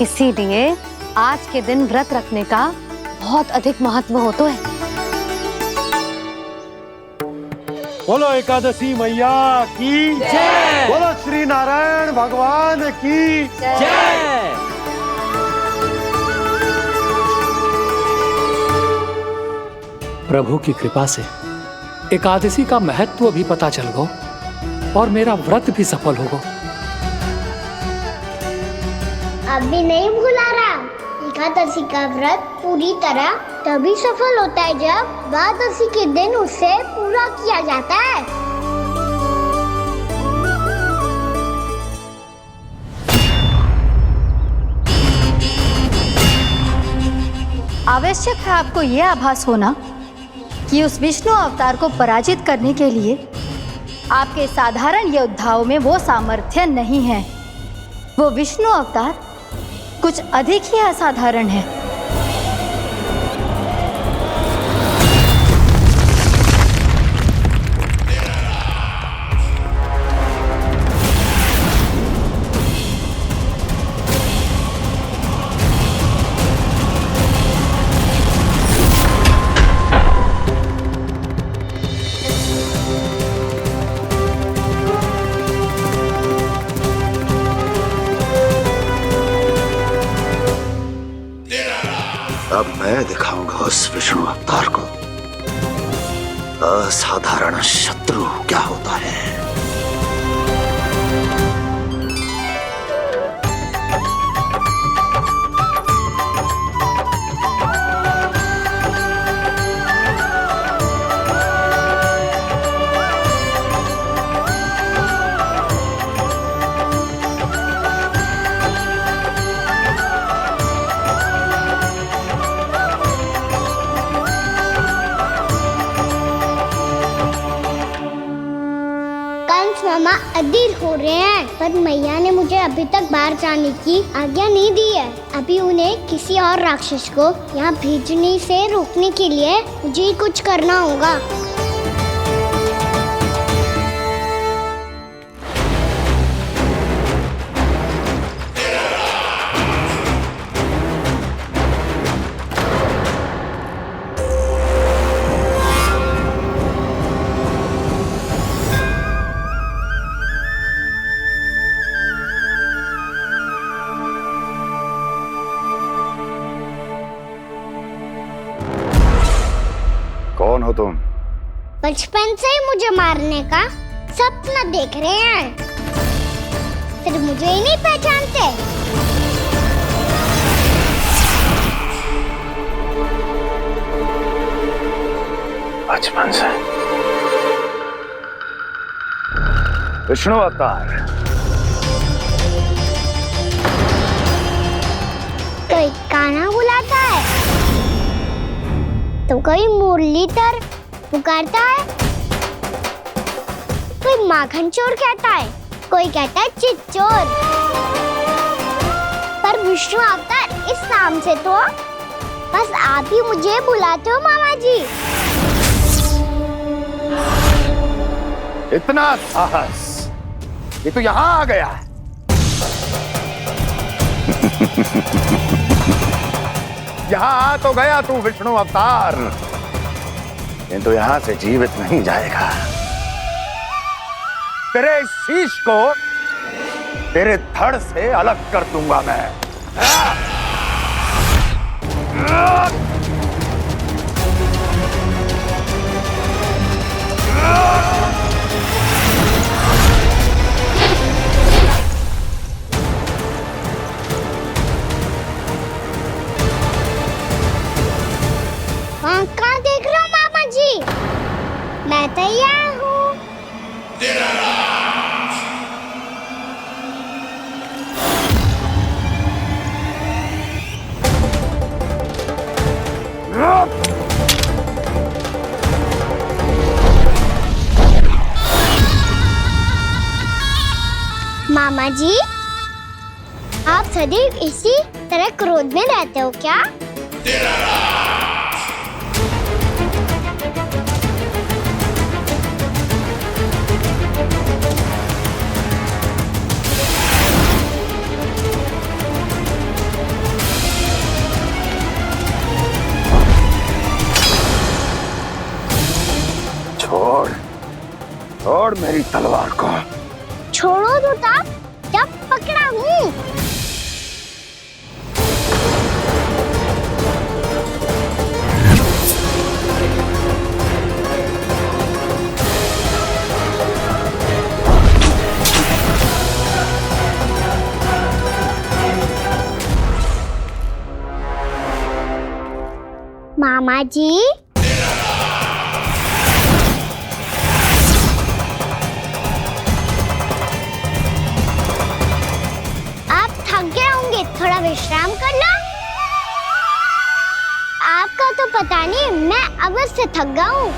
इसीलिए आज के दिन व्रत रखने का बहुत अधिक महत्व होता है। बोलो एकादशी मैया की जय। बोलो श्री नारायण भगवान की जय। प्रभु की कृपा से एकादशी का महत्व भी पता चल गो और मेरा व्रत भी सफल होगा। अभी नहीं भूला राम, एकादशी का व्रत पूरी तरह तभी सफल होता है जब द्वादशी के दिन उसे पूरा किया जाता है। आवश्यक है आपको यह आभास होना कि उस विष्णु अवतार को पराजित करने के लिए आपके साधारण योद्धाओं में वो सामर्थ्य नहीं है। वो विष्णु अवतार कुछ अधिक ही असाधारण है। अब मैं दिखाऊंगा उस विष्णु अवतार को असाधारण शत्रु क्या होता है। मामा अधीर हो रहे हैं, पर मैया ने मुझे अभी तक बाहर जाने की आज्ञा नहीं दी है। अभी उन्हें किसी और राक्षस को यहाँ भेजने से रोकने के लिए मुझे ही कुछ करना होगा। कौन हो तुम? बचपन से ही मुझे मारने का सपना देख रहे हैं, सिर्फ मुझे ही नहीं पहचानते। बचपन से विष्णु अवतार। कोई कान्हा बुलाता है तो कोई मुरलीधर पुकारता है, कोई माखन चोर कहता है, कोई कहता है चिच्चोर। पर विष्णु अवतार इस नाम से तो बस आप ही मुझे बुलाते हो मामा जी। इतना साहस, ये तो यहाँ आ गया है। यहाँ आ तो गया तू विष्णु अवतार, किंतु यहाँ से जीवित नहीं जाएगा। तेरे इस शीश को तेरे धड़ से अलग कर दूंगा मैं। कहाँ देख रहे हो मामा जी? मैं तैयार हूँ। मामा जी, आप सदैव इसी तरह क्रोध में रहते हो क्या? मेरी तलवार को। छोड़ो तो तब जब पकड़ा हूँ। मामा जी, आप थक गए होंगे, थोड़ा विश्राम कर लो। आपका तो पता नहीं, मैं अवश्य थक गया हूँ।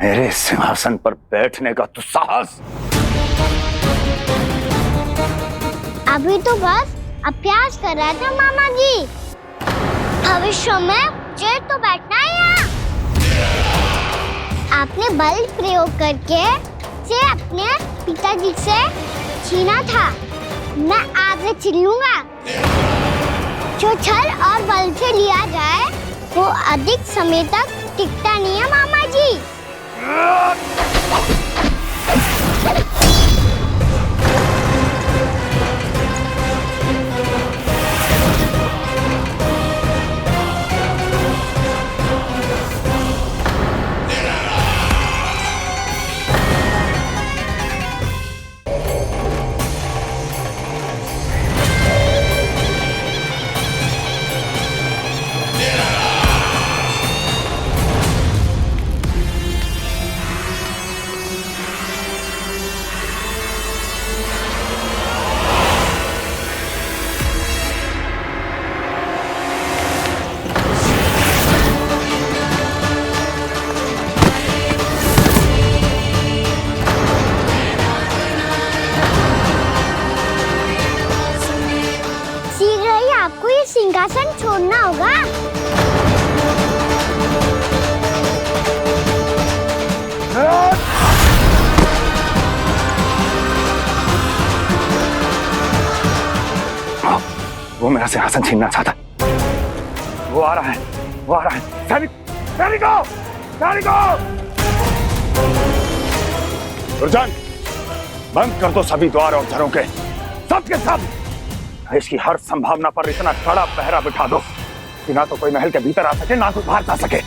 मेरे सिंहासन पर बैठने का तो साहस। अभी तो बस अभ्यास कर रहा था मामा जी। भविष्य में मुझे तो बैठना है यहाँ। आपने बल प्रयोग करके से अपने पिताजी से छीना था। मैं आपसे छीन लूंगा। जो छल और बल से लिया जाए वो अधिक समय तक टिकता नहीं है मामा जी। आपको ये सिंहासन छोड़ना होगा। वो मेरा सिंहासन छीनना चाहता। वो आ रहा है, वो आ रहा है। सैनिकों, दुर्जन, बंद कर दो सभी द्वार और झरों के, सबके सब। इसकी हर संभावना पर इतना कड़ा पहरा बिठा दो कि ना तो कोई महल के भीतर आ सके, ना कोई बाहर जा सके।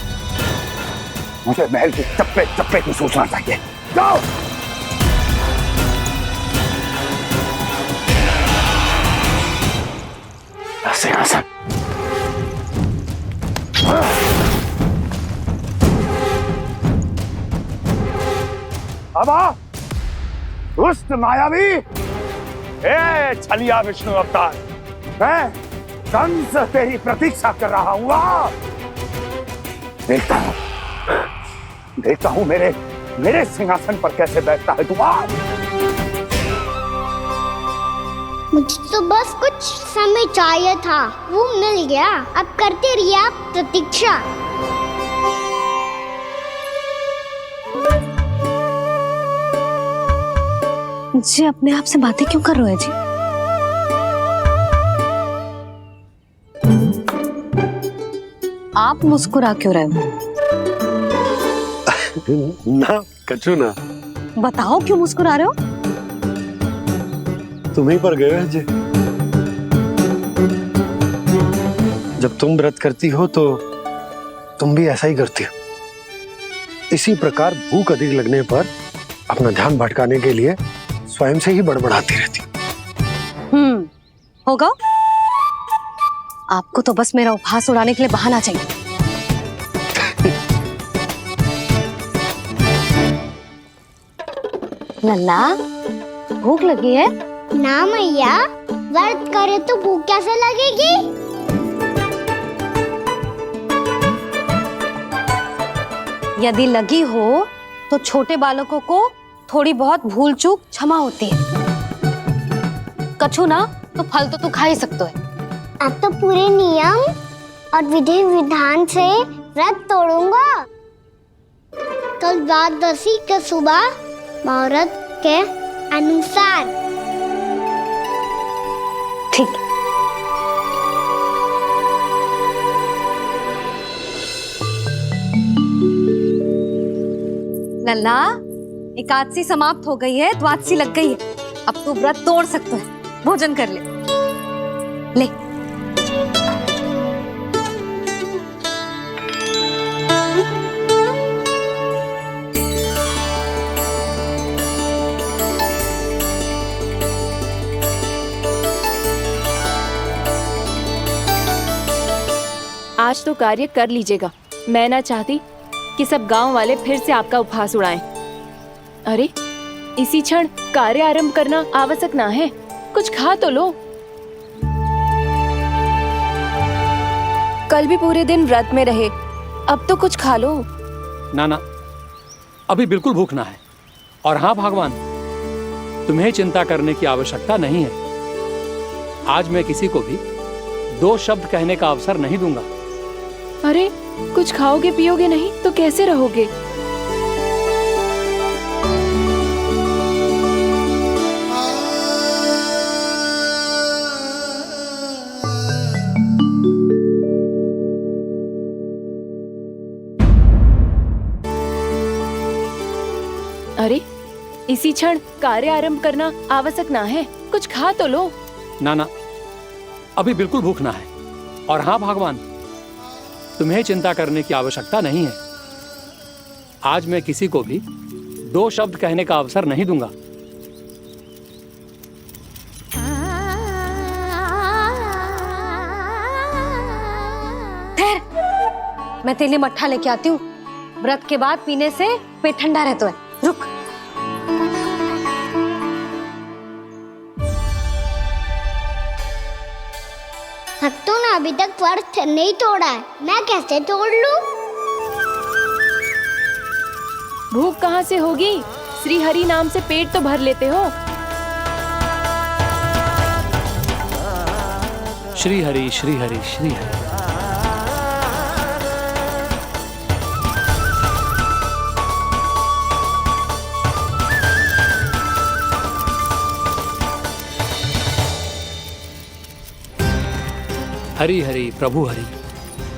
मुझे महल की चप्पे चप्पे की सूचना चाहिए। जाओ। सिंहासन। अब आ, दुष्ट मायावी, ए छलिया विष्णु अवतार, मैं कंस तेरी प्रतीक्षा कर रहा हूँ। देखता हूँ मेरे सिंहासन पर कैसे बैठता है तू। मुझे तो बस कुछ समय चाहिए था, वो मिल गया। अब करते रहिए आप प्रतीक्षा। जी अपने आप से बातें क्यों कर रहे हो जी? आप मुस्कुरा क्यों रहे हो? ना कचू ना। बताओ क्यों मुस्कुरा रहे हो? तुम ही पर गए हैं जी। जब तुम व्रत करती हो तो तुम भी ऐसा ही करती हो। इसी प्रकार भूख अधिक लगने पर अपना ध्यान भटकाने के लिए स्वयं से ही बड़बड़ाती रहती। होगा। आपको तो बस मेरा उपहास उड़ाने के लिए बहाना चाहिए। नन्ना, भूख लगी है? ना मैया, व्रत करे तो भूख कैसे लगेगी? यदि लगी हो तो छोटे बालकों को थोड़ी बहुत भूल चूक क्षमा होती है। कछु ना तो फल तो तू खा ही सकते है। अब तो पूरे नियम और विधि विधान से व्रत तोड़ूंगा। कल द्वादशी के सुबह मुहूर्त के अनुसार। ठीक। लल्ला, एकादशी समाप्त हो गई है, द्वादशी लग गई है। अब तू व्रत तोड़ सकता है, भोजन कर ले। ले। आज तो कार्य कर लीजिएगा। मैं ना चाहती कि सब गांव वाले फिर से आपका उपहास उड़ाएं। अरे इसी क्षण कार्य आरंभ करना आवश्यक ना है, कुछ खा तो लो। कल भी पूरे दिन व्रत में रहे, अब तो कुछ खा लो। ना ना, अभी बिल्कुल भूख ना है। और हाँ भगवान, तुम्हें चिंता करने की आवश्यकता नहीं है। आज मैं किसी को भी 2 शब्द कहने का अवसर नहीं दूंगा। अरे कुछ खाओगे पियोगे नहीं तो कैसे रहोगे? अरे इसी क्षण कार्य आरंभ करना आवश्यक ना है, कुछ खा तो लो। ना ना, अभी बिल्कुल भूख ना है। और हाँ भगवान, तुम्हें चिंता करने की आवश्यकता नहीं है। आज मैं किसी को भी 2 शब्द कहने का अवसर नहीं दूंगा। ठहर, मैं तेरे लिए मट्ठा लेके आती हूँ। व्रत के बाद पीने से पेट ठंडा रहता है। रुक। भक्तों ने अभी तक व्रत नहीं तोड़ा है, मैं कैसे तोड़ लूं? भूख कहाँ से होगी? श्री हरि नाम से पेट तो भर लेते हो। श्री हरि श्री हरि श्री हरि। हरि हरि प्रभु हरि,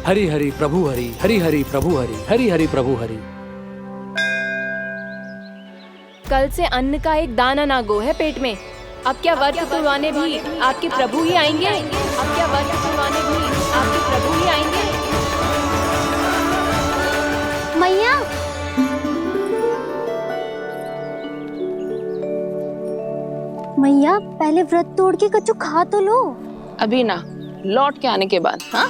हरि हरि प्रभु हरि, हरि हरि प्रभु हरि, हरि हरि प्रभु हरि। कल से अन्न का एक दाना ना गो है पेट में। अब क्या व्रत तुड़वाने भी आपके प्रभु ही आएंगे? अब क्या व्रत तुड़वाने भी आपके प्रभु ही आएंगे? मैया, मैया पहले व्रत तोड़ के कच्चू खा तो लो। अभी ना, लौट के आने के बाद। हाँ,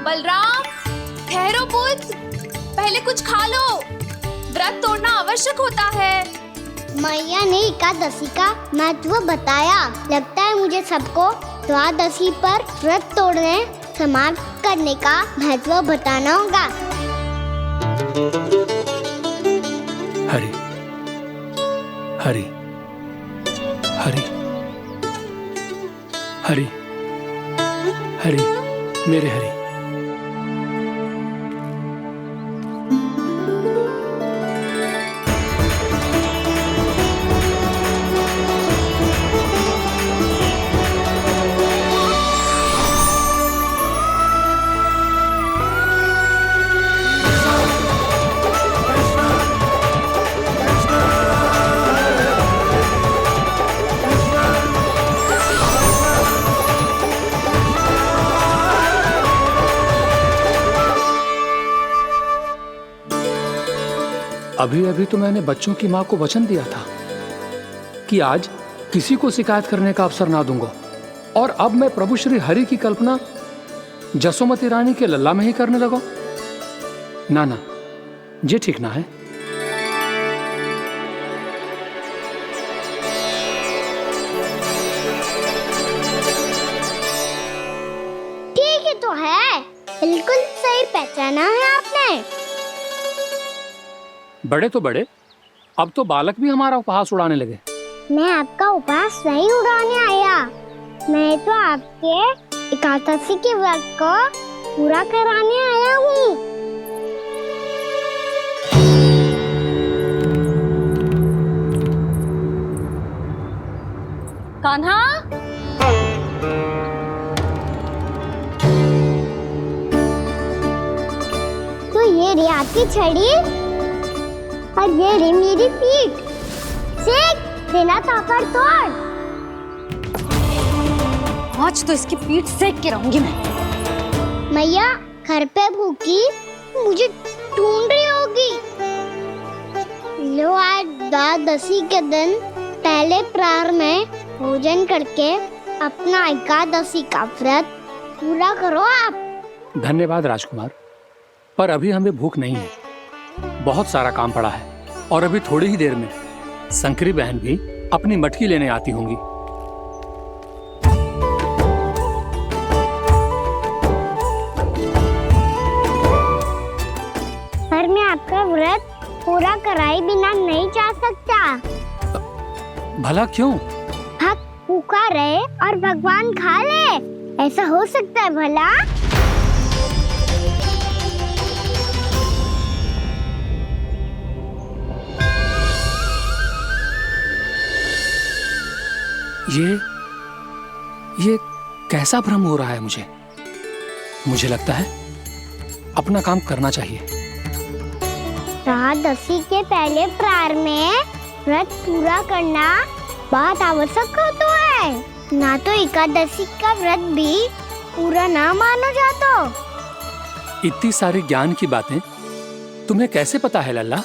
बलराम ठहरो पुत्र, पहले कुछ खा लो, व्रत तोड़ना आवश्यक होता है। मैया ने एकादशी का महत्व बताया। लगता है मुझे सबको द्वादशी पर व्रत तोड़ने समाप्त करने का महत्व बताना होगा। हरि हरि हरि हरि हरि, मेरे हरि। अभी अभी तो मैंने बच्चों की माँ को वचन दिया था कि आज किसी को शिकायत करने का अवसर ना दूंगा, और अब मैं प्रभु श्री हरि की कल्पना जसोमती रानी के लल्ला में ही करने लगा। ना ना, ये ठीक ना है। ठीक है तो है, बिल्कुल सही पहचाना है आपने। बड़े तो बड़े, अब तो बालक भी हमारा उपहास उड़ाने लगे। मैं आपका उपहास नहीं उड़ाने आया, मैं तो आपके एकादशी के व्रत को पूरा कराने आया हूँ। कान्हा, ये रे आपकी छड़ी और ये रे मेरी पीठ। सेक बिना ताकत तोड़। आज तो इसकी पीठ सेक के रहूंगी मैं। मैया घर पे भूखी मुझे ढूंढ रही होगी। लो आज द्वादशी के दिन पहले प्रहर में भोजन करके अपना एकादशी का व्रत पूरा करो आप। धन्यवाद राजकुमार, पर अभी हमें भूख नहीं है। बहुत सारा काम पड़ा है और अभी थोड़ी ही देर में शंकरी बहन भी अपनी मटकी लेने आती होंगी। पर मैं आपका व्रत पूरा कराए बिना नहीं जा सकता। भला क्यों? भक्त भूखा रहे और भगवान खा ले, ऐसा हो सकता है भला? ये कैसा भ्रम हो रहा है मुझे लगता है अपना काम करना चाहिए। द्वादशी के पहले प्रहर में व्रत पूरा करना बहुत आवश्यक होता है, ना तो एकादशी का व्रत भी पूरा ना मानो जातो। इतनी सारी ज्ञान की बातें तुम्हें कैसे पता है लल्ला?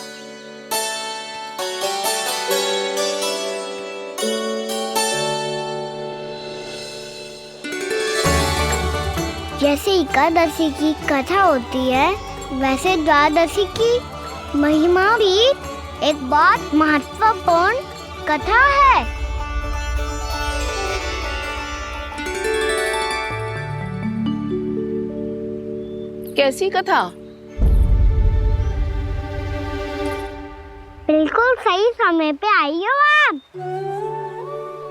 जैसे एकादशी की कथा होती है, वैसे द्वादशी की महिमा भी एक बहुत महत्वपूर्ण कथा है। कैसी कथा? बिल्कुल सही समय पे आई हो आप,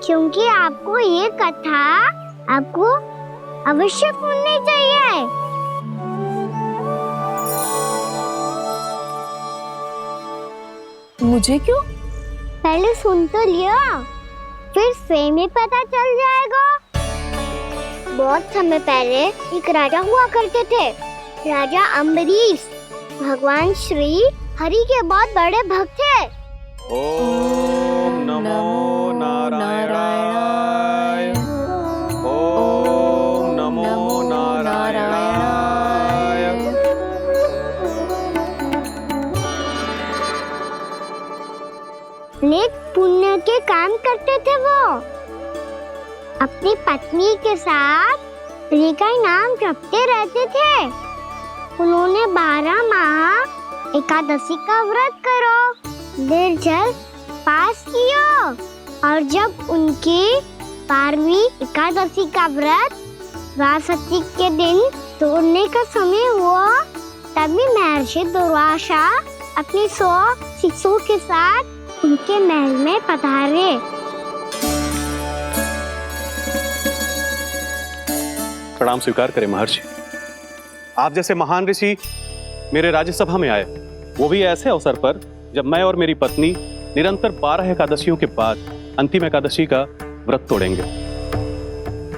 क्योंकि आपको ये कथा आपको अवश्य सुननी चाहिए। मुझे क्यों? पहले सुन तो लियो, फिर स्वयं ही पता चल जाएगा। बहुत समय पहले एक राजा हुआ करते थे, राजा अम्बरीश। भगवान श्री हरि के बहुत बड़े भक्त थे। ओम नमो नारायणाय। ओम नमो नारायणाय। नेक पुण्य के काम करते थे वो। अपनी पत्नी के साथ हरि का नाम जपते रहते थे। उन्होंने 12 माह एकादशी का व्रत करो निर्जल पास किया, और जब उनकी 12वीं एकादशी का व्रत द्वादशी के दिन तोड़ने का समय हुआ, तभी महर्षि दुर्वासा अपनी 100 शिष्यों के साथ उनके महल में पधारे। प्रणाम स्वीकार करें महर्षि। आप जैसे महान ऋषि मेरे राज्यसभा में आए, वो भी ऐसे अवसर पर जब मैं और मेरी पत्नी निरंतर 12 एकादशियों के बाद अंतिम एकादशी का व्रत तोड़ेंगे।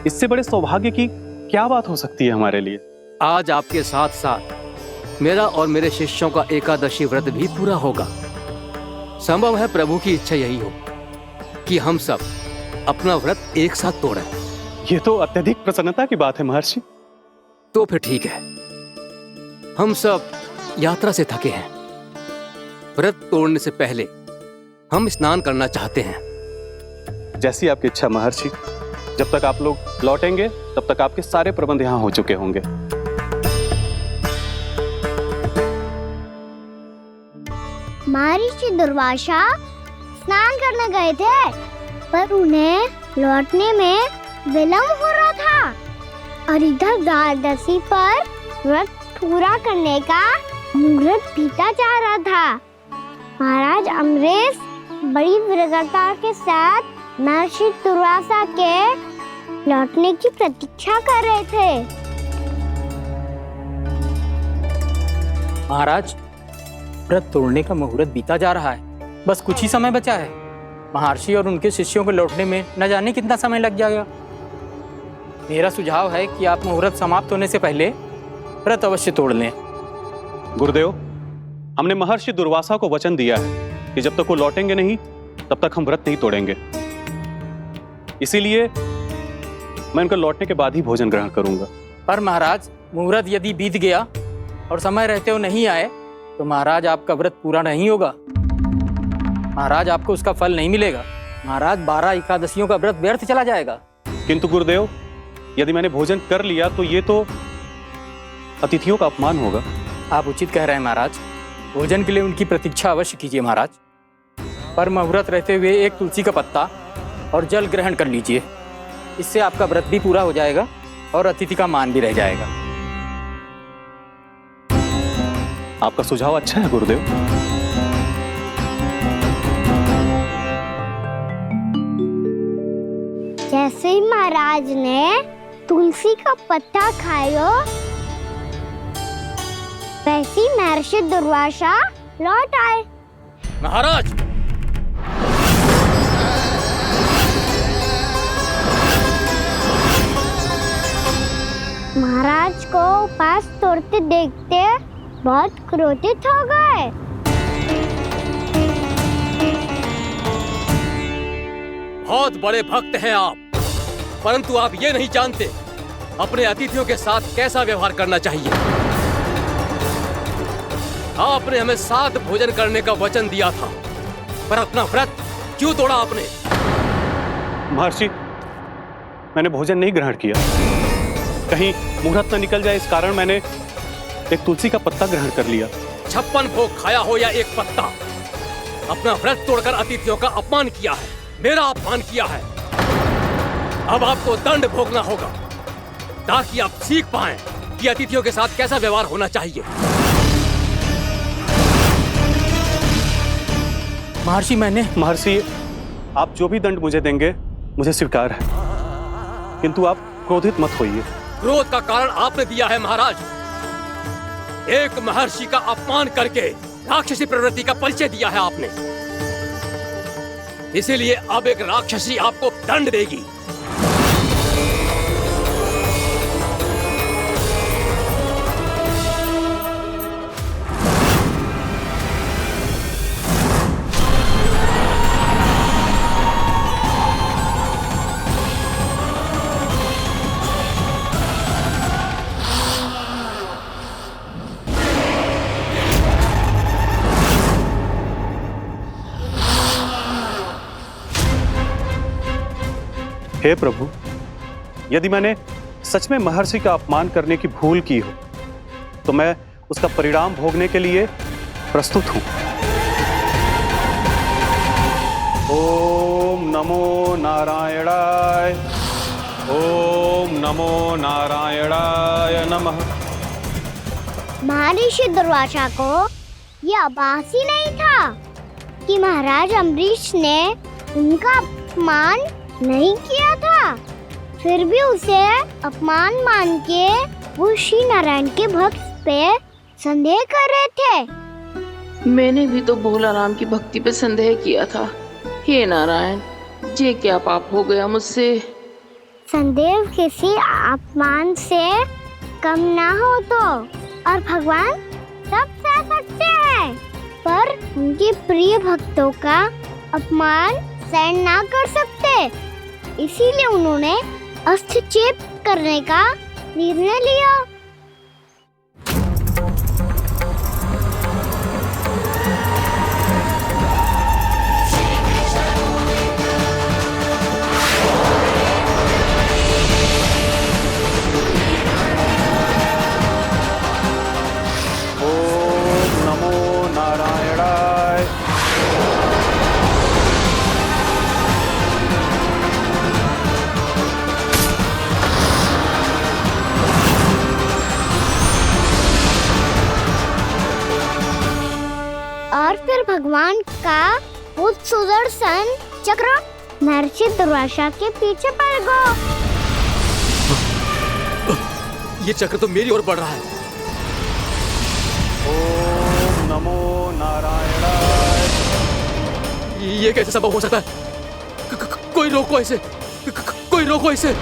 इससे बड़े सौभाग्य की क्या बात हो सकती है हमारे लिए? आज आपके साथ साथ मेरा और मेरे शिष्यों का एकादशी व्रत भी पूरा होगा। संभव है प्रभु की इच्छा यही हो कि हम सब अपना व्रत एक साथ तोड़ें। ये तो अत्यधिक प्रसन्नता की बात है महर्षि। तो फिर ठीक है, हम सब यात्रा से थके हैं। व्रत तोड़ने से पहले हम स्नान करना चाहते हैं। जैसी आपकी इच्छा महर्षि। जब तक आप लोग लौटेंगे तब तक आपके सारे प्रबंध यहाँ हो चुके होंगे। महर्षि दुर्वासा स्नान करने गए थे, पर उन्हें लौटने में विलंब हो रहा था, और इधर द्वादशी पर व्रत पूरा करने का मुहूर्त बीता जा रहा था। महाराज अम्बरीश बड़ी विरक्ति के साथ महर्षि दुर्वासा के लौटने की प्रतीक्षा कर रहे थे। महाराज, व्रत तोड़ने का मुहूर्त बीता जा रहा है, बस कुछ ही समय बचा है। महर्षि और उनके शिष्यों के लौटने में न जाने कितना समय लग जाएगा। मेरा सुझाव है कि आप मुहूर्त समाप्त होने से पहले व्रत अवश्य तोड़ लें। गुरुदेव, हमने महर्षि दुर्वासा को वचन दिया है कि जब तक वो लौटेंगे नहीं तब तक हम व्रत नहीं तोड़ेंगे। इसीलिए मैं उनके लौटने के बाद ही भोजन ग्रहण करूंगा। पर महाराज, मुहूर्त यदि बीत गया और समय रहते हो नहीं आए तो महाराज आपका व्रत पूरा नहीं होगा। महाराज आपको उसका फल नहीं मिलेगा। महाराज 12 एकादशियों का व्रत व्यर्थ चला जाएगा। किंतु गुरुदेव, यदि मैंने भोजन कर लिया तो ये तो अतिथियों का अपमान होगा। आप उचित कह रहे हैं महाराज। भोजन के लिए उनकी प्रतीक्षा अवश्य कीजिए महाराज। पर मुहूर्त रहते हुए एक तुलसी का पत्ता और जल ग्रहण कर लीजिए। इससे आपका व्रत भी पूरा हो जाएगा और अतिथि का मान भी रह जाएगा। आपका सुझाव अच्छा है गुरुदेव। जैसे ही महाराज ने तुलसी का पत्ता खाया, वैसे ही महर्षि दुर्वासा लौट आए। महाराज, महाराज को उपास तोड़ते देखते बहुत क्रोधित हो गए। बहुत बड़े भक्त हैं आप, परंतु आप ये नहीं जानते अपने अतिथियों के साथ कैसा व्यवहार करना चाहिए। आपने हमें साथ भोजन करने का वचन दिया था, पर अपना व्रत क्यों तोड़ा आपने? महर्षि, मैंने भोजन नहीं ग्रहण किया। कहीं मुहूर्त न निकल जाए, इस कारण मैंने एक तुलसी का पत्ता ग्रहण कर लिया। 56 भोग खाया हो या एक पत्ता, अपना व्रत तोड़कर अतिथियों का अपमान किया है, मेरा अपमान किया है। अब आपको दंड भोगना होगा ताकि आप सीख पाएं कि अतिथियों के साथ कैसा व्यवहार होना चाहिए। महर्षि, आप जो भी दंड मुझे देंगे मुझे स्वीकार है, किंतु आप क्रोधित मत होइए। क्रोध का कारण आपने दिया है महाराज। एक महर्षि का अपमान करके राक्षसी प्रवृत्ति का परिचय दिया है आपने। इसीलिए अब एक राक्षसी आपको दंड देगी। हे प्रभु, यदि मैंने सच में महर्षि का अपमान करने की भूल की हो तो मैं उसका परिणाम भोगने के लिए प्रस्तुत हूं। ओम नमो नारायणाय, ओम नमो नारायणाय नमः। महर्षि दुर्वासा को यह आभास ही नहीं था कि महाराज अम्बरीश ने उनका अपमान नहीं किया था। फिर भी उसे अपमान मान के वो श्री नारायण के भक्त पे संदेह कर रहे थे। मैंने भी तो भोला राम की भक्ति पे संदेह किया था। हे नारायण, ये क्या पाप हो गया मुझसे? संदेह किसी अपमान से कम ना हो तो, और भगवान सब सह सकते हैं, पर उनके प्रिय भक्तों का अपमान सहन ना कर सकते। इसीलिए उन्होंने अस्थिचेप करने का निर्णय लिया। ओम नमो नारायणाय। और फिर भगवान का वो सुदर्शन चक्र महर्षि दुर्वासा के पीछे पड़ गया। ये चक्र तो मेरी ओर बढ़ रहा है। ओम नमो नारायणाय। ये कैसे संभव हो सकता है? कोई रोको इसे, कोई रोको इसे।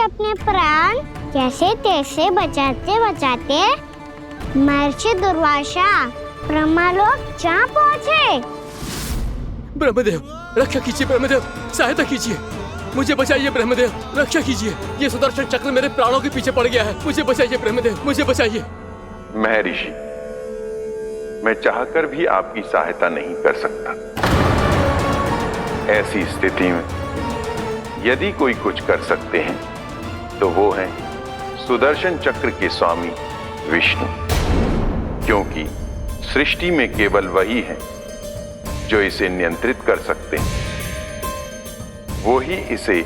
अपने प्राण कैसे तैसे बचाते बचाते महर्षि दुर्वासा ब्रह्मलोक जहाँ पहुँचे। ब्रह्मदेव रक्षा कीजिए, ब्रह्मदेव सहायता कीजिए, मुझे बचाइए ब्रह्मदेव, रक्षा कीजिए। ये सुदर्शन चक्र मेरे प्राणों के पीछे पड़ गया है, मुझे बचाइए ब्रह्मदेव, मुझे बचाइए। महर्षि, मैं चाहकर भी आपकी सहायता नहीं कर सकता। ऐसी स्थिति में यदि कोई कुछ कर सकते हैं तो वो है सुदर्शन चक्र के स्वामी विष्णु, क्योंकि सृष्टि में केवल वही है जो इसे नियंत्रित कर सकते हैं। वो ही इसे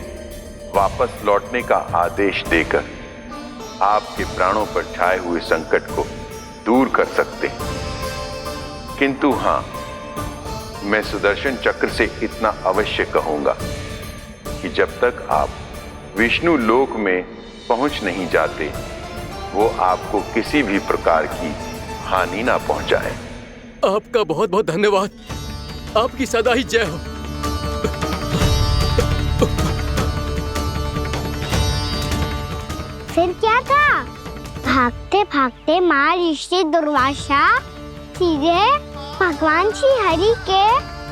वापस लौटने का आदेश देकर आपके प्राणों पर छाए हुए संकट को दूर कर सकते हैं। किंतु हां, मैं सुदर्शन चक्र से इतना अवश्य कहूंगा कि जब तक आप विष्णु लोक में पहुंच नहीं जाते, वो आपको किसी भी प्रकार की हानि ना पहुंचाए। आपका बहुत बहुत धन्यवाद, आपकी सदा ही जय हो। फिर क्या था? भागते भागते महर्षि दुर्वासा सीधे भगवान श्री हरि के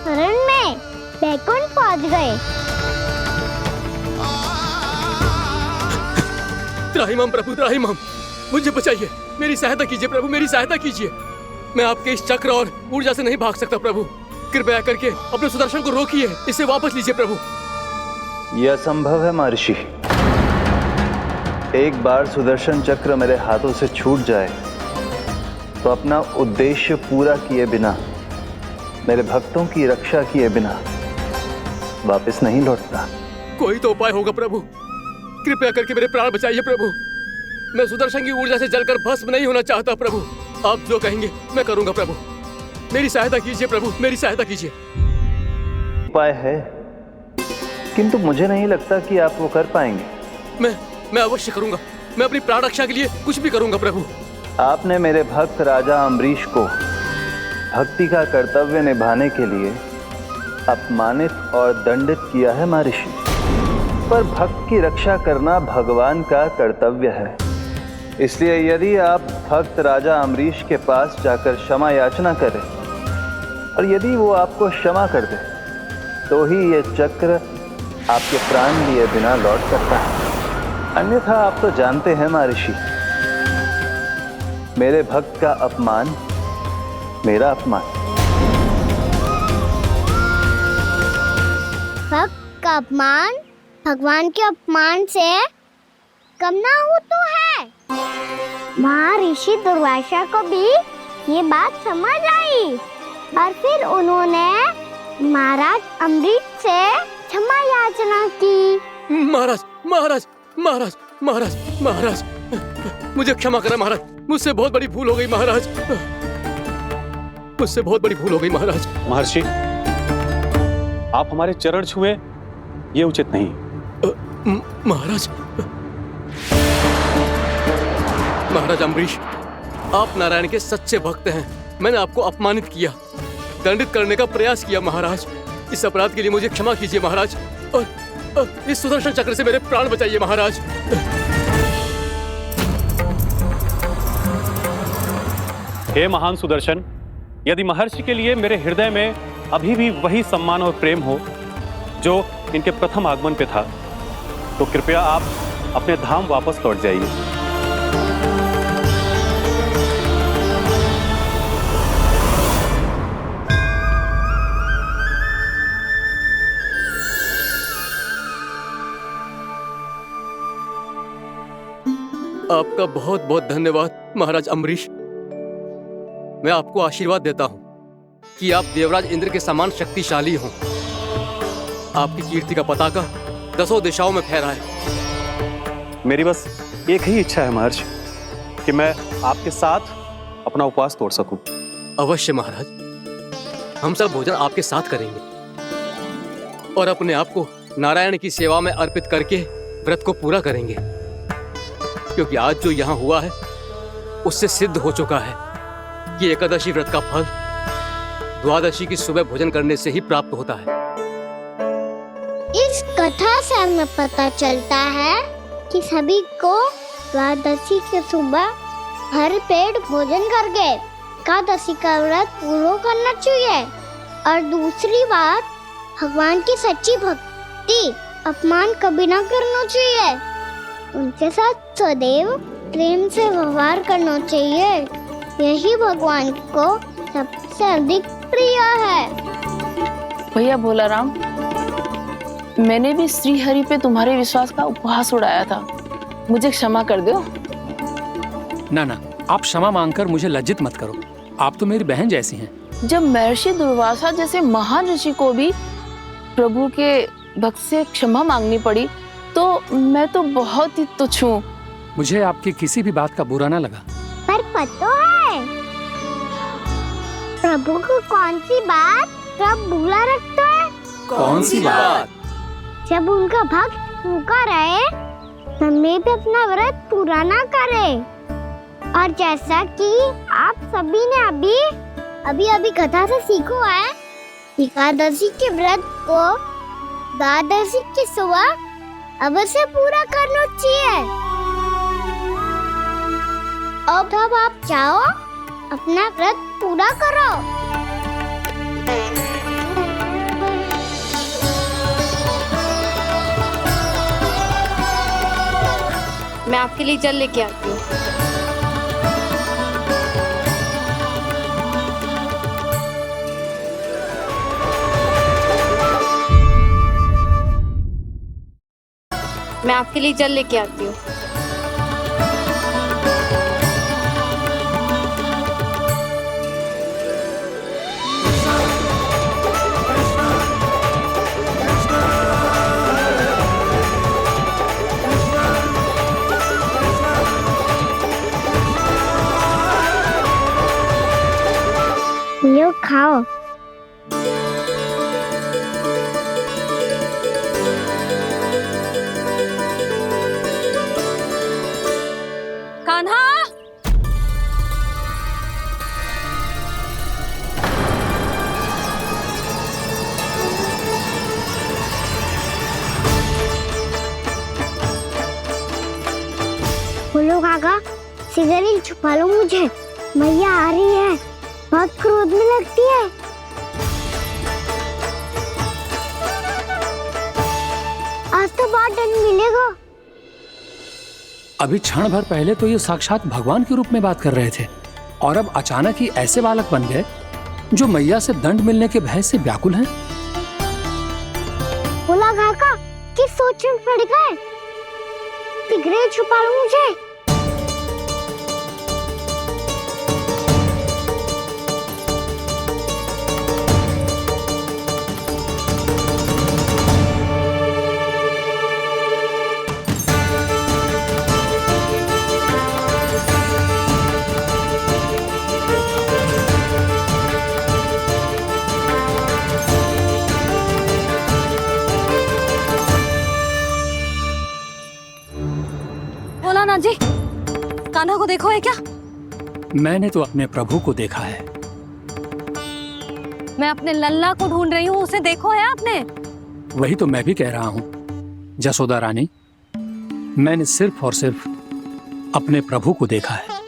शरण में बैकुंठ पहुंच गए। त्राहिमाम प्रभु, त्राहिमाम, मुझे बचाइए, मेरी सहायता कीजिए प्रभु, मेरी सहायता कीजिए। मैं आपके इस चक्र और ऊर्जा से नहीं भाग सकता प्रभु, कृपया करके अपने सुदर्शन को रोकिए, इसे वापस लीजिए प्रभु। यह असंभव है महर्षि। एक बार सुदर्शन चक्र मेरे हाथों से छूट जाए तो अपना उद्देश्य पूरा किए बिना, मेरे भक्तों की रक्षा किए बिना वापस नहीं लौटता। कोई तो उपाय होगा प्रभु, कृपया करके मेरे प्राण बचाइए प्रभु। मैं सुदर्शन की ऊर्जा से जलकर भस्म नहीं होना चाहता प्रभु। आप जो कहेंगे मैं करूंगा प्रभु, मेरी सहायता कीजिए प्रभु, मेरी सहायता कीजिए। उपाय है, किंतु मुझे नहीं लगता कि आप वो कर पाएंगे। मैं अवश्य करूंगा, मैं अपनी प्राण रक्षा के लिए कुछ भी करूंगा प्रभु। आपने मेरे भक्त राजा अम्बरीश को भक्ति का कर्तव्य निभाने के लिए अपमानित और दंडित किया है महर्षि, पर भक्त की रक्षा करना भगवान का कर्तव्य है। इसलिए यदि आप भक्त राजा अम्बरीश के पास जाकर क्षमा याचना करें और यदि वो आपको क्षमा कर दे तो ही ये चक्र आपके प्राण लिए बिना लौट सकता है। अन्यथा आप तो जानते हैं महर्षि, मेरे भक्त का अपमान मेरा अपमान। भक्त का अपमान भगवान के अपमान से कम ना हो तो है। महर्षि दुर्वासा को भी ये बात समझ आई और फिर उन्होंने महाराज अम्बरीश से क्षमा याचना की। महाराज महाराज महाराज महाराज महाराज, मुझे क्षमा करें महाराज, मुझसे बहुत बड़ी भूल हो गई महाराज, मुझसे बहुत बड़ी भूल हो गई महाराज। महर्षि, आप हमारे चरण छुए ये उचित नहीं। महाराज, महाराज अम्बरीश, आप नारायण के सच्चे भक्त हैं। मैंने आपको अपमानित किया, दंडित करने का प्रयास किया महाराज। इस अपराध के लिए मुझे क्षमा कीजिए महाराज, और इस सुदर्शन चक्र से मेरे प्राण बचाइए महाराज। हे महान सुदर्शन, यदि महर्षि के लिए मेरे हृदय में अभी भी वही सम्मान और प्रेम हो जो इनके प्रथम आगमन पे था, तो कृपया आप अपने धाम वापस लौट जाइए। आपका बहुत बहुत धन्यवाद महाराज अम्बरीश। मैं आपको आशीर्वाद देता हूं कि आप देवराज इंद्र के समान शक्तिशाली हों। आपकी कीर्ति का पताका 10 दिशाओं में फहराए। मेरी बस एक ही इच्छा है महर्षि, कि मैं आपके साथ अपना उपवास तोड़ सकूं। अवश्य महाराज, हम सब भोजन आपके साथ करेंगे और अपने आप को नारायण की सेवा में अर्पित करके व्रत को पूरा करेंगे, क्योंकि आज जो यहाँ हुआ है उससे सिद्ध हो चुका है कि एकादशी व्रत का फल द्वादशी की सुबह भोजन करने से ही प्राप्त होता है। इस कथा से हमें पता चलता है कि सभी को द्वादशी के सुबह भर पेट भोजन करके एकादशी का व्रत पूरा करना चाहिए। और दूसरी बात, भगवान की सच्ची भक्ति अपमान कभी ना करना चाहिए। उनके साथ सदैव प्रेम से व्यवहार करना चाहिए। यही भगवान को सबसे अधिक प्रिय है। भैया भोलाराम, मैंने भी श्री हरि पे तुम्हारे विश्वास का उपहास उड़ाया था, मुझे क्षमा कर दो। ना ना, आप क्षमा मांगकर मुझे लज्जित मत करो, आप तो मेरी बहन जैसी हैं। जब महर्षि दुर्वासा जैसे महान ऋषि को भी प्रभु के भक्त से क्षमा मांगनी पड़ी, तो मैं तो बहुत ही तुच्छ हूँ। मुझे आपकी किसी भी बात का बुरा ना लगा। पर पता है प्रभु को कौन सी बात कब बुरा रखता है? कौन सी बात? जब उनका भक्त भूखा रहे, समय पे अपना व्रत पूरा ना करे। और जैसा कि आप सभी ने अभी कथा से सीखो है, एकादशी के व्रत को द्वादशी की सुबह अवश्य पूरा करना चाहिए। अब आप जाओ, अपना व्रत पूरा करो। मैं आपके लिए जल लेके आती हूँ। मैं आपके लिए जल लेके आती हूँ। लो खाओ। कान्हा, बोलो काका, सिगरेट छुपा लो मुझे, मैया आ रही है, बहुत क्रोध में लगती है। आज तो बहुत दंड मिलेगा। अभी क्षण भर पहले तो ये साक्षात भगवान के रूप में बात कर रहे थे, और अब अचानक ही ऐसे बालक बन गए जो मैया से दंड मिलने के भय से व्याकुल हैं। बोला काका, किस सोच में पड़ गए? सिगरेट छुपा लो मुझे। भोलानाथ जी, कान्हा को देखो है क्या? मैंने तो अपने प्रभु को देखा है। मैं अपने लल्ला को ढूंढ रही हूँ, उसे देखो है आपने? वही तो मैं भी कह रहा हूँ जसोदा रानी, मैंने सिर्फ और सिर्फ अपने प्रभु को देखा है।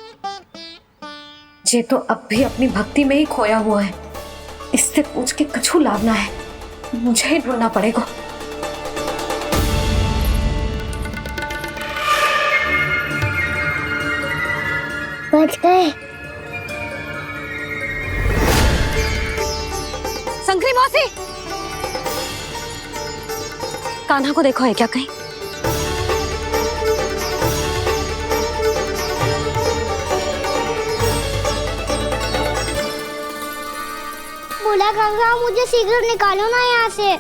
ये तो अब भी अपनी भक्ति में ही खोया हुआ है, इससे पूछ के कछु लाभ ना है, मुझे ही ढूंढना पड़ेगा। बच गए। संकरी मौसी, कान्हा को देखो है क्या कहीं? बोला काका, मुझे सिगरेट निकालो ना यहाँ से,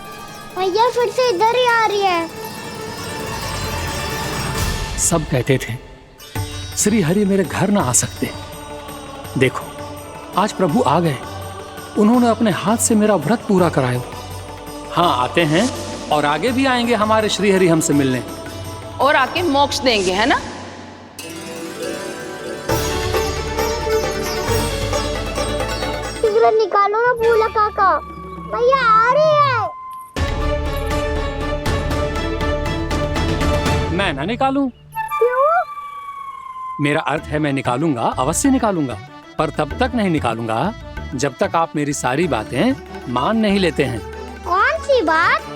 भैया फिर से इधर ही आ रही है। सब कहते थे श्री हरि मेरे घर ना आ सकते, देखो आज प्रभु आ गए, उन्होंने अपने हाथ से मेरा व्रत पूरा कराया। हाँ, आते हैं और आगे भी आएंगे हमारे श्री हरि हमसे मिलने, और आके मोक्ष देंगे, है ना? सिगरेट निकालो ना बोला काका, भैया आ रही है। मैं ना निकालूं? मेरा अर्थ है मैं निकालूंगा, अवश्य निकालूंगा, पर तब तक नहीं निकालूंगा जब तक आप मेरी सारी बातें मान नहीं लेते हैं। कौन सी बात?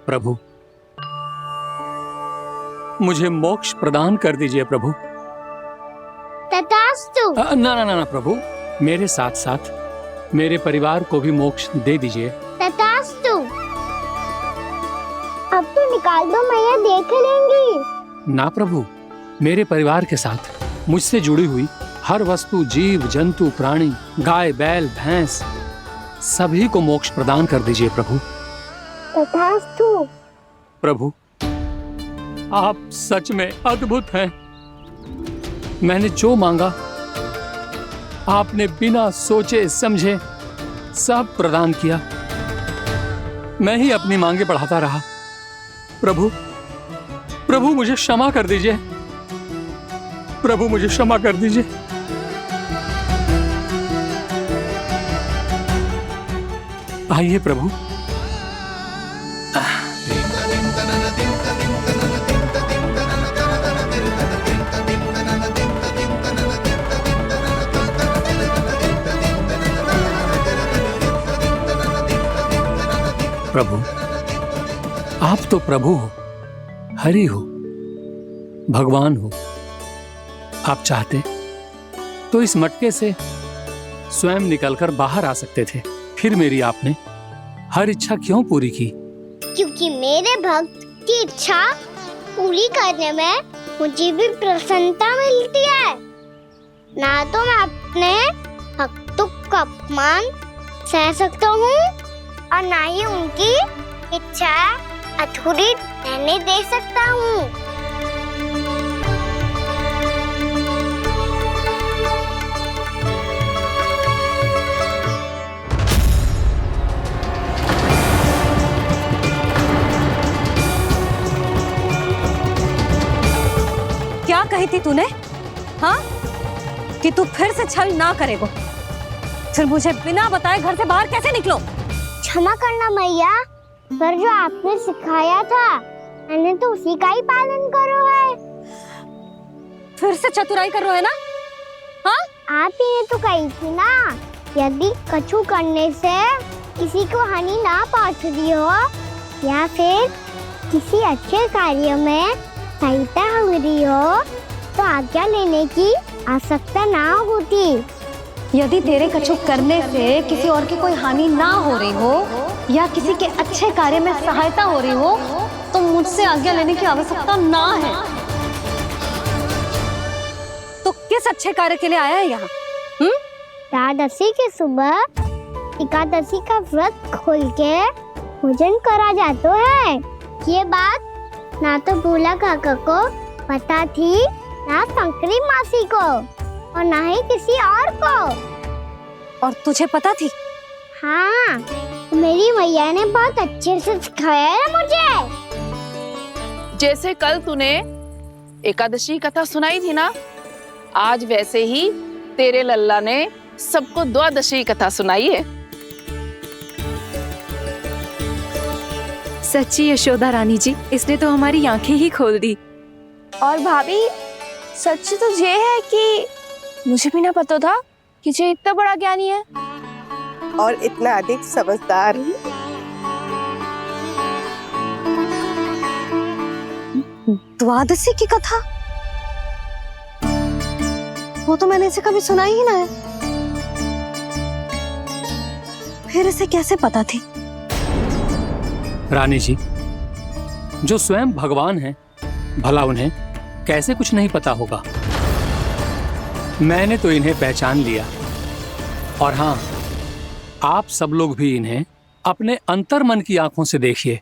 प्रभु, मुझे मोक्ष प्रदान कर दीजिए प्रभु। तथास्तु। ना ना ना ना प्रभु, मेरे साथ साथ मेरे परिवार को भी मोक्ष दे दीजिए। तथास्तु। अब तो निकाल दो, मैया देख लेंगी। ना प्रभु, मेरे परिवार के साथ मुझसे जुड़ी हुई हर वस्तु, जीव जंतु, प्राणी, गाय बैल भैंस, सभी को मोक्ष प्रदान कर दीजिए प्रभु। तथास्तु। प्रभु, आप सच में अद्भुत हैं। मैंने जो मांगा आपने बिना सोचे समझे सब प्रदान किया। मैं ही अपनी मांगे बढ़ाता रहा। प्रभु, प्रभु मुझे क्षमा कर दीजिए। प्रभु मुझे क्षमा कर दीजिए। आइए प्रभु। प्रभु, आप तो प्रभु हो, हरि हो, भगवान हो। आप चाहते तो इस मटके से स्वयं निकलकर बाहर आ सकते थे, फिर मेरी आपने हर इच्छा क्यों पूरी की? क्योंकि मेरे भक्त की इच्छा पूरी करने में मुझे भी प्रसन्नता मिलती है। ना तो मैं अपने भक्तों का अपमान सह सकता हूँ और ना ही उनकी इच्छा अधूरी रहने दे सकता हूँ। क्या कही थी तूने? हाँ, कि तू फिर से छल ना करेगा। फिर मुझे बिना बताए घर से बाहर कैसे निकलो? क्षमा करना मैया, पर जो आपने सिखाया था मैंने तो उसी का ही पालन करो है। फिर से चतुराई कर रहे हो ना? हाँ, आप ही ने तो कही थी ना, यदि कछु करने से किसी को हानि ना पहुंच रही हो या फिर किसी अच्छे कार्य में सहायता हो रही हो तो आज्ञा लेने की आवश्यकता ना होती। यदि तेरे कछु करने से किसी और की कोई हानि ना हो रही हो या किसी के अच्छे कार्य में सहायता हो रही हो तो मुझसे आज्ञा लेने की आवश्यकता ना है। तो किस अच्छे कार्य के लिए आया है यहाँ? द्वादशी के सुबह एकादशी का व्रत खोल के भोजन करा जाता है। ये बात ना तो भोला काका को पता थी, ना शंकरी मासी को और ना ही किसी और को। और तुझे पता थी? हाँ, मेरी मैया ने बहुत अच्छे से सिखाया है मुझे। जैसे कल तूने एकादशी कथा सुनाई थी ना, आज वैसे ही तेरे लल्ला ने सबको द्वादशी कथा सुनाई है। सच्ची यशोदा रानी जी, इसने तो हमारी आंखें ही खोल दी। और भाभी, सच तो ये है कि मुझे भी ना पता था कि ये इतना बड़ा ज्ञानी है और इतना अधिक समझदार ही। द्वादशी की कथा? वो तो मैंने इसे कभी सुना ही ना है। फिर इसे कैसे पता थी? रानी जी, जो स्वयं भगवान हैं, भला उन्हें कैसे कुछ नहीं पता होगा? मैंने तो इन्हें पहचान लिया। और हाँ, आप सब लोग भी इन्हें अपने अंतर्मन की आंखों से देखिए,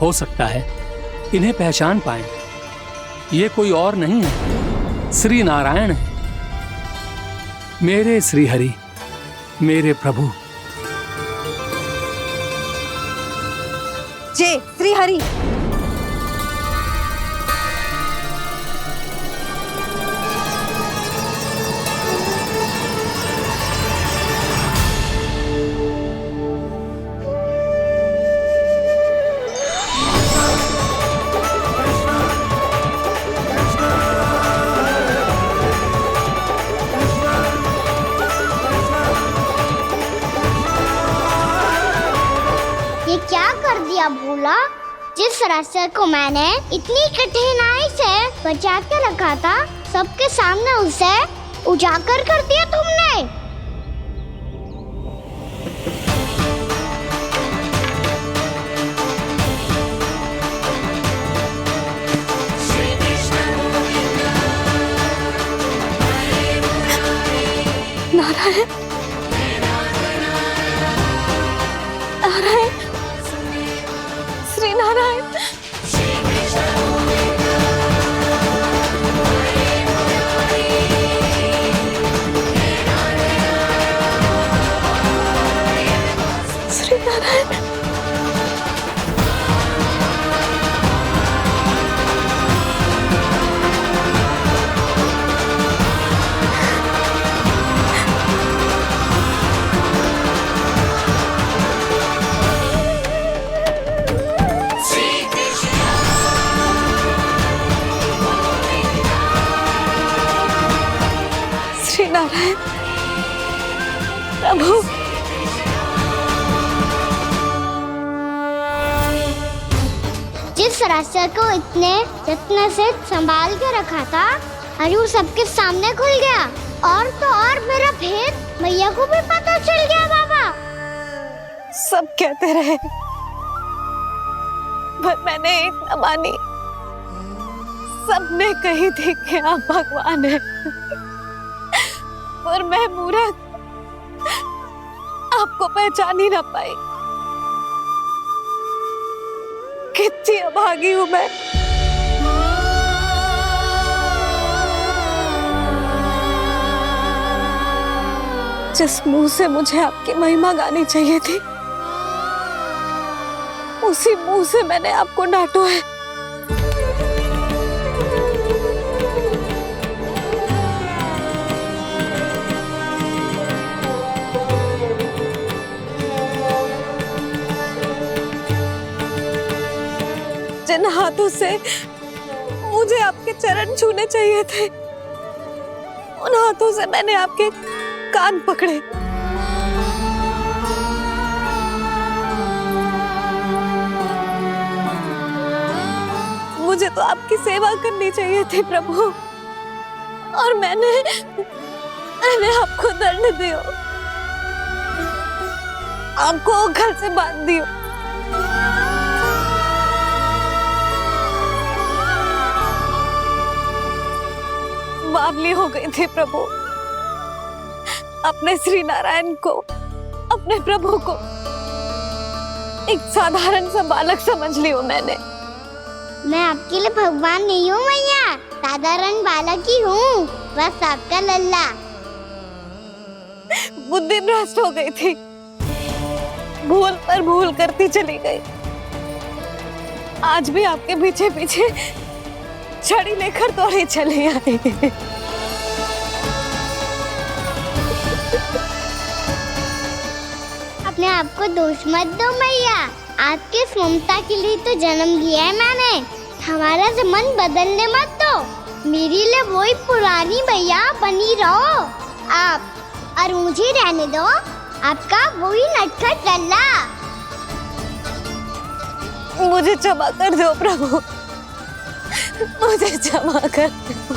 हो सकता है इन्हें पहचान पाएं। ये कोई और नहीं है, श्री नारायण है, मेरे श्री हरि, मेरे प्रभु। जय श्री हरि। कर दिया भोला? जिस रास्ते को मैंने इतनी कठिनाई से बचा के रखा था, सबके सामने उसे उजागर कर दिया तुमने। नारायण, नारायण, श्री नारायण। श्री नारायण। श्री नारायण प्रभु। जिस रास्ते को इतने यत्न से संभाल के रखा था, आज वो सबके सामने खुल गया। और तो और मेरा भेद मैया को भी पता चल गया बाबा। सब कहते रहे, पर मैंने एक न मानी। सबने कही थी कि आप भगवान हैं, पर मैं मूर्ख आपको पहचान ही ना पाई। कितनी अभागी हूं मैं। जिस मुंह से मुझे आपकी महिमा गानी चाहिए थी, उसी मुंह से मैंने आपको डांटा है। जिन हाथों से मुझे आपके चरण छूने चाहिए थे, उन हाथों से मैंने आपके कान पकड़े। मुझे तो आपकी सेवा करनी चाहिए थी प्रभु, और मैंने आपको दंड दियो, आपको घर से बांध दियो। बावली हो गई थी प्रभु। अपने श्री नारायण को, अपने प्रभु को एक साधारण सा बालक समझ लियो मैंने। मैं आपके लिए भगवान नहीं हूँ मैया, साधारण बालक ही हूँ, बस आपका लल्ला। बुद्धि भ्रष्ट हो गई थी, भूल पर भूल करती चली गई। आज भी आपके पीछे पीछे छड़ी लेकर दौड़े चले आए। अपने आप को दोष मत दो मैया, आपकी इस ममता के लिए तो जन्म लिया है मैंने। हमारा मन बदलने मत दो, मेरे लिए वही पुरानी मैया बनी रहो आप, और मुझे रहने दो आपका वही नटखट लल्ला। मुझे क्षमा कर दो प्रभु, मुझे क्षमा कर दो।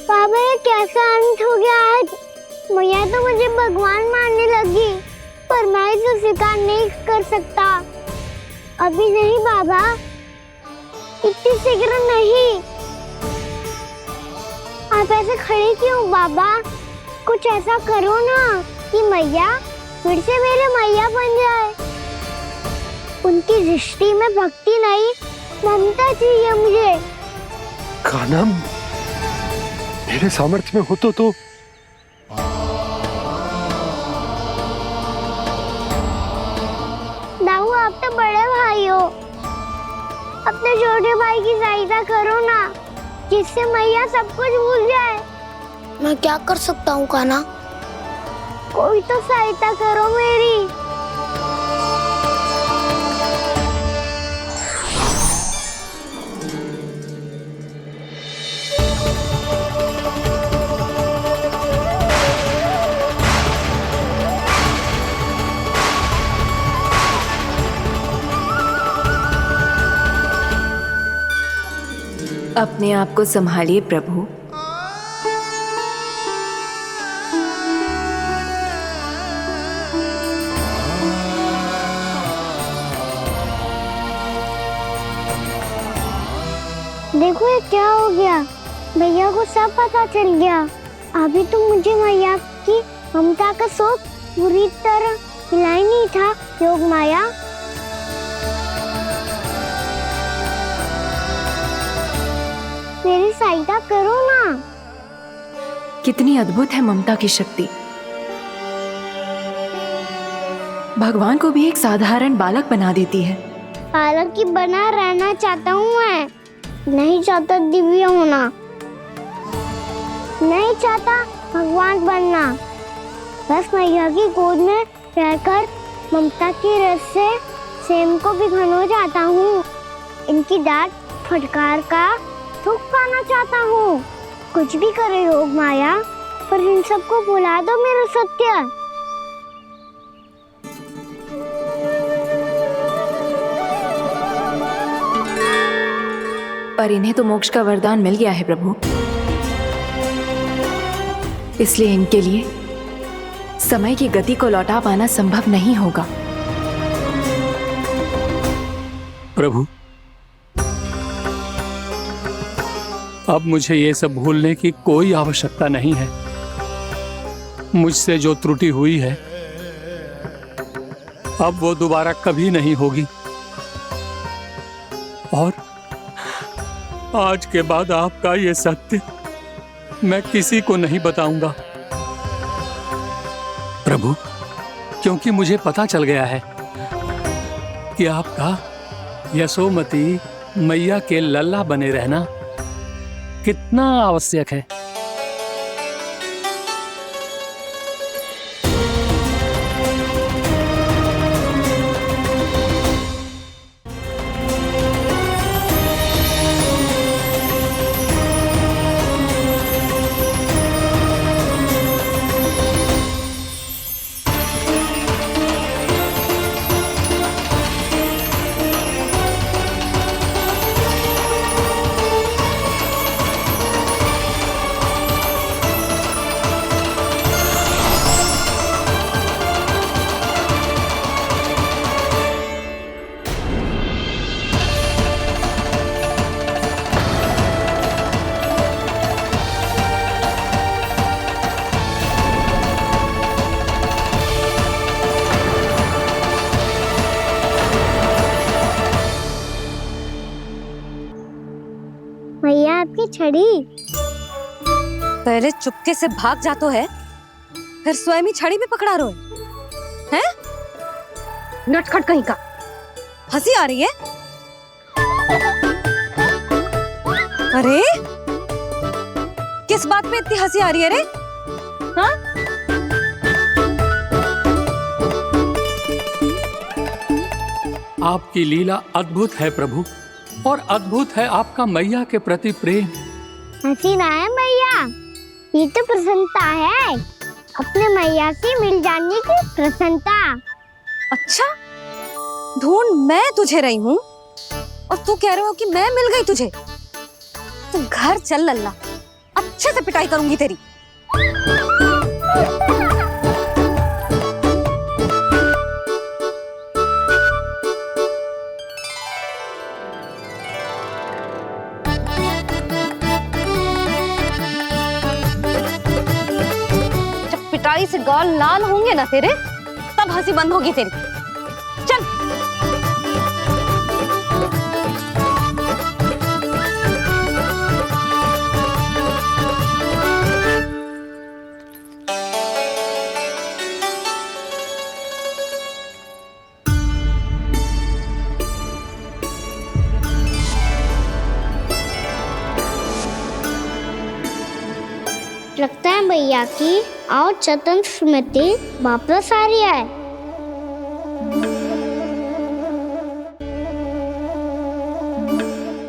बाबा ये कैसा अंत हो गया आज? मैया तो मुझे भगवान मानने लगी, पर मैं इसे स्वीकार नहीं कर सकता। अभी नहीं बाबा, इतनी शीघ्र नहीं। आप ऐसे खड़े क्यों बाबा? कुछ ऐसा करो ना कि मैया फिर से मेरे मैया बन जाए। उनकी दृष्टि में भक्ति नहीं, ममता चाहिए मुझे। कान्हा, मेरे सामर्थ्य में हो तो दाऊ, आप तो बड़े भाई हो, अपने छोटे भाई की सहायता करो ना, जिससे मैया सब कुछ भूल जाए। मैं क्या कर सकता हूँ कान्हा? कोई तो सहायता करो मेरी। अपने आप को संभालिए प्रभु। देखो ये क्या हो गया, भैया को सब पता चल गया। अभी तो मुझे मैया की ममता का शौक पूरी तरह मिला ही नहीं था। योग माया, मेरी सहायता करो ना। कितनी अद्भुत है ममता की शक्ति। भगवान को भी एक साधारण बालक बना देती है। बालक की बना रहना चाहता हूँ मैं, नहीं चाहता दिव्य होना, नहीं चाहता भगवान बनना। बस मैया की गोद में रहकर ममता की रस से सेम को भिगो जाता हूँ। इनकी डांट फटकार का दुख पाना चाहता हूँ। कुछ भी करे योग माया, पर इन सबको भुला दो मेरा सत्य। पर इन्हें तो मोक्ष का वरदान मिल गया है प्रभु, इसलिए इनके लिए समय की गति को लौटा पाना संभव नहीं होगा। प्रभु, अब मुझे ये सब भूलने की कोई आवश्यकता नहीं है। मुझसे जो त्रुटि हुई है अब वो दोबारा कभी नहीं होगी, और आज के बाद आपका ये सत्य मैं किसी को नहीं बताऊंगा प्रभु, क्योंकि मुझे पता चल गया है कि आपका यशोमती मैया के लल्ला बने रहना कितना आवश्यक है। भैया आपकी छड़ी। पहले चुपके से भाग जातो है, फिर स्वयं ही छड़ी भी पकड़ा रो है? नटखट कहीं का। हंसी आ रही है? अरे किस बात पे इतनी हंसी आ रही है रे? हाँ? आपकी लीला अद्भुत है प्रभु, और अद्भुत है आपका मैया के प्रति प्रेम। हंसी ना है मैया, ये तो प्रसन्नता है, अपने मैया से मिल जाने की प्रसन्नता। अच्छा, ढूंढ मैं तुझे रही हूँ और तू कह रहे हो कि मैं मिल गई तुझे। तू घर चल लल्ला, अच्छे से पिटाई करूंगी तेरी। पिटाई से गाल लाल होंगे ना तेरे, तब हंसी बंद होगी तेरी। चल। लगता है भैया की और चतन स्मृति वापस आ रही है।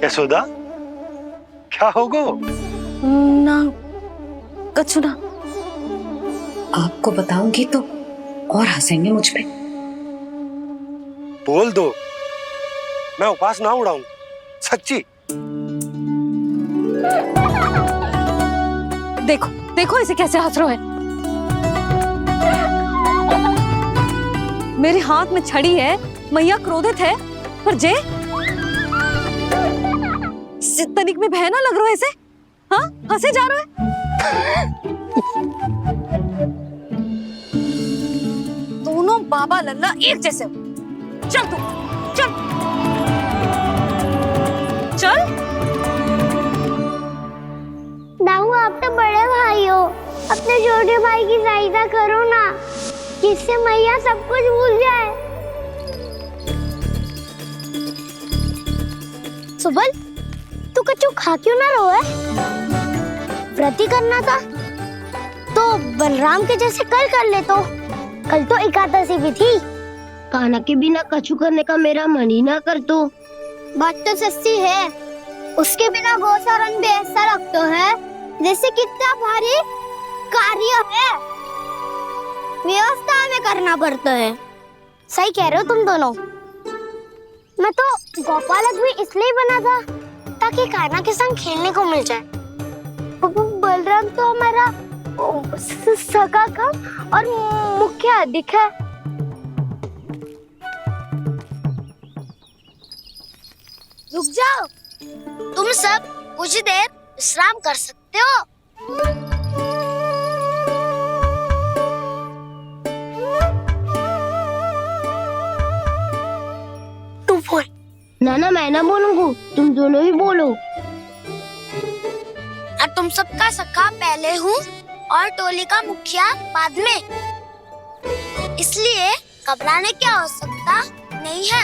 यशोदा, क्या होगो? ना कछु ना। आपको बताऊंगी तो और हंसेंगे मुझ पे। बोल दो, मैं उपास ना उड़ाऊं, सच्ची। देखो देखो इसे कैसे हंस रहे हैं। मेरे हाथ में छड़ी है, मैया क्रोधित है, पर जे तनिक में भय ना लग रहा है ऐसे? हाँ, हंसे जा रहे है। दोनों बाबा लल्ला एक जैसे हो। चल तू, चल चल। दाऊ, आप तो बड़े भाई हो, अपने छोटे भाई की सहायता करो ना, जिससे मैया सब कुछ भूल जाए। सुबल, तू कच्चू खा क्यों ना रहो है? व्रत ही करना था तो बलराम के जैसे कल कर ले। तो कल तो एकादशी भी थी। खाना के बिना कछु करने का मेरा मन ही ना कर। तो बात तो सच्ची है, उसके बिना गोचारण भी ऐसा लगता है जैसे कितना भारी कार्य है, व्यवस्था में करना पड़ता है। सही कह रहे हो तुम दोनों। मैं तो गोपालक भी इसलिए बना था ताकि कान्हा के संग खेलने को मिल जाए। बलराम तो हमारा सगा कम और मुख्य अधिक है। रुक जाओ, तुम सब कुछ देर विश्राम कर सकते हो। तू बोल। ना मैं ना बोलूंगा, तुम दोनों ही बोलो। और तुम सबका सखा पहले हूँ और टोली का मुखिया बाद में, इसलिए घबराने की आवश्यकता नहीं है।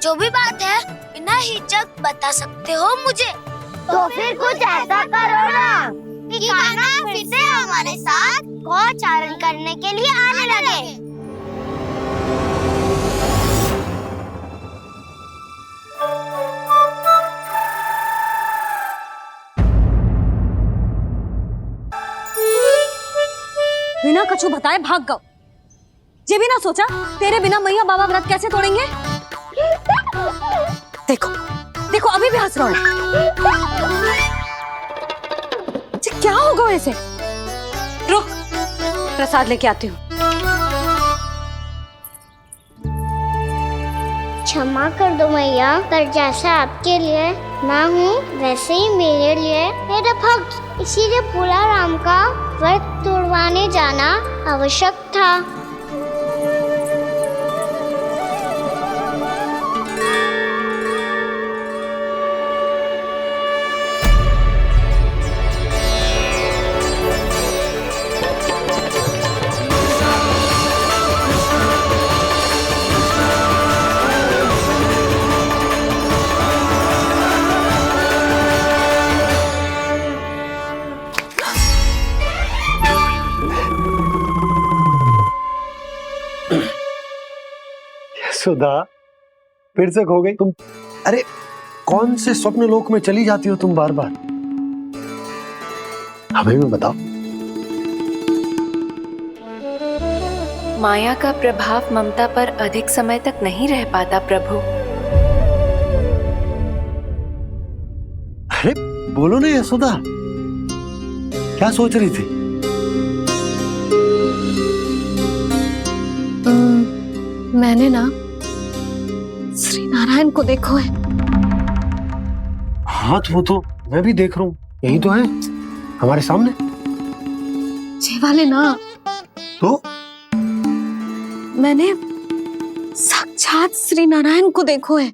जो भी बात है बिना हिचक बता सकते हो मुझे। तो फिर कुछ ऐसा करो ना कि कान्हा फिर से हमारे साथ गोचारण करने के लिए आने लगे। बिना कछु बताए भाग गओ। ये भी ना सोचा तेरे बिना मैया बाबा व्रत कैसे तोड़ेंगे? देखो देखो अभी भी हंस रहा है। क्या होगा ऐसे? रुक, प्रसाद लेके आती हूँ। क्षमा कर दो मैया, पर जैसा आपके लिए मैं हूँ वैसे ही मेरे लिए मेरा भक्त, इसीलिए भोला राम का व्रत तोड़वाने जाना आवश्यक था। सुधा, फिर से खो गई तुम। अरे कौन से स्वप्न लोक में चली जाती हो तुम बार बार? हमें भी बताओ। माया का प्रभाव ममता पर अधिक समय तक नहीं रह पाता प्रभु। अरे बोलो ना यशोदा, क्या सोच रही थी? मैंने ना श्री नारायण को देखो है। हाँ वो तो मैं भी देख रहा हूँ, यही तो है हमारे सामने। ये वाले ना तो मैंने साक्षात श्री नारायण को देखो है,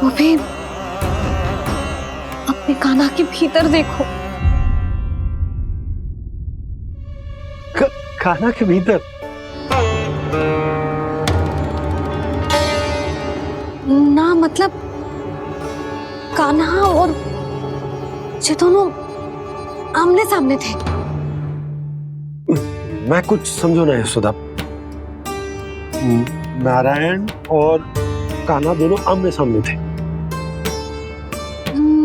वो भी अपने कान्हा के भीतर देखो। कान्हा के भीतर? ना मतलब कान्हा और ये दोनों आमने सामने थे। मैं कुछ समझो ना यशोदा। नारायण और कान्हा दोनों आमने सामने थे?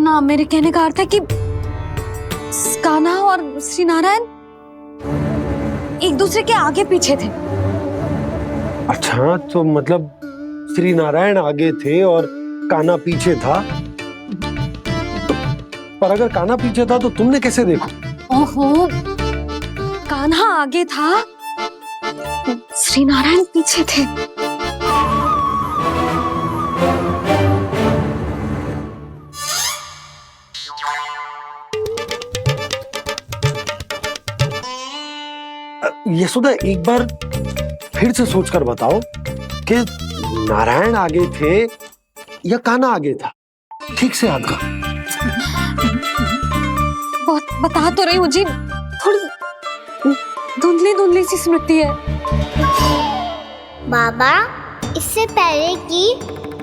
ना, मेरे कहने का अर्थ है कि कान्हा और श्री नारायण एक दूसरे के आगे पीछे थे। अच्छा, तो मतलब श्री नारायण आगे थे और कान्हा पीछे था, पर अगर कान्हा पीछे था तो तुमने कैसे देखा? ओहो, कान्हा आगे था, श्री नारायण पीछे थे। यशोदा, एक बार फिर से सोचकर बताओ कि नारायण आगे थे या कान्हा आगे था? ठीक से याद कर। बता तो रही हूँ जी, थोड़ी धुंधली धुंधली सी स्मृति है। बाबा, इससे पहले कि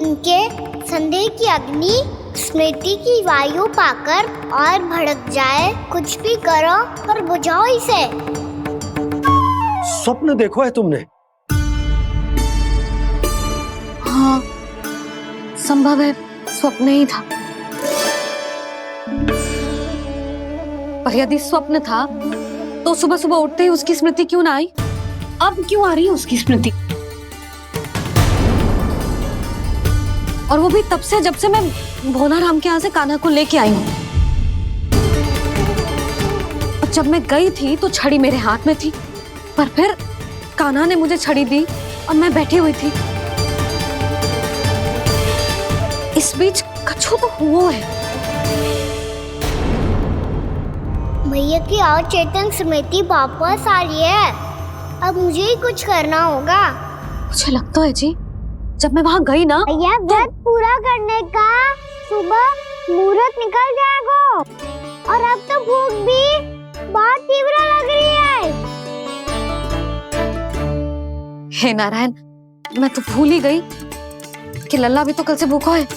उनके संदेह की अग्नि स्मृति की वायु पाकर और भड़क जाए, कुछ भी करो पर बुझाओ इसे। स्वप्न देखो है तुमने? हाँ, संभव है स्वप्न ही था। पर यदि स्वप्न था तो सुबह सुबह उठते ही उसकी स्मृति क्यों ना आई? अब क्यों आ रही है उसकी स्मृति? और वो भी तब से जब से मैं भोनाराम के यहाँ से कान्हा को लेके आई हूँ। और जब मैं गई थी तो छड़ी मेरे हाथ में थी, पर फिर कान्हा ने मुझे छड़ी दी और मैं बैठी हुई थी। इस बीच कछु तो हुआ है। भैया की अचेतन स्मृति वापस आ रही है। अब मुझे ही कुछ करना होगा। मुझे लगता है जी, जब मैं वहाँ गई ना, भैया व्रत पूरा करने का सुबह मुहूर्त निकल जाएगा और अब तो भूख भी बहुत तीव्र लग रही है। हे नारायण, मैं तो भूल ही गई कि लल्ला भी तो कल से भूखा है।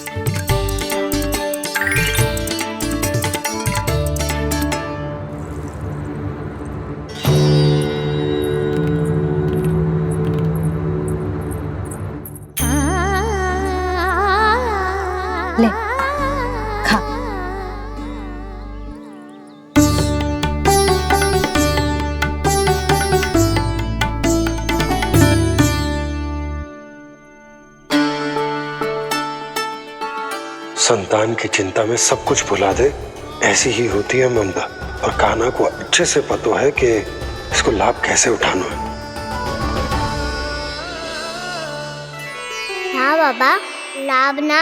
ले, खा। संतान की चिंता में सब कुछ भुला दे, ऐसी ही होती है ममता। और कान्हा को अच्छे से पता है कि इसको लाभ कैसे उठाना है। हाँ बाबा, लाभ ना,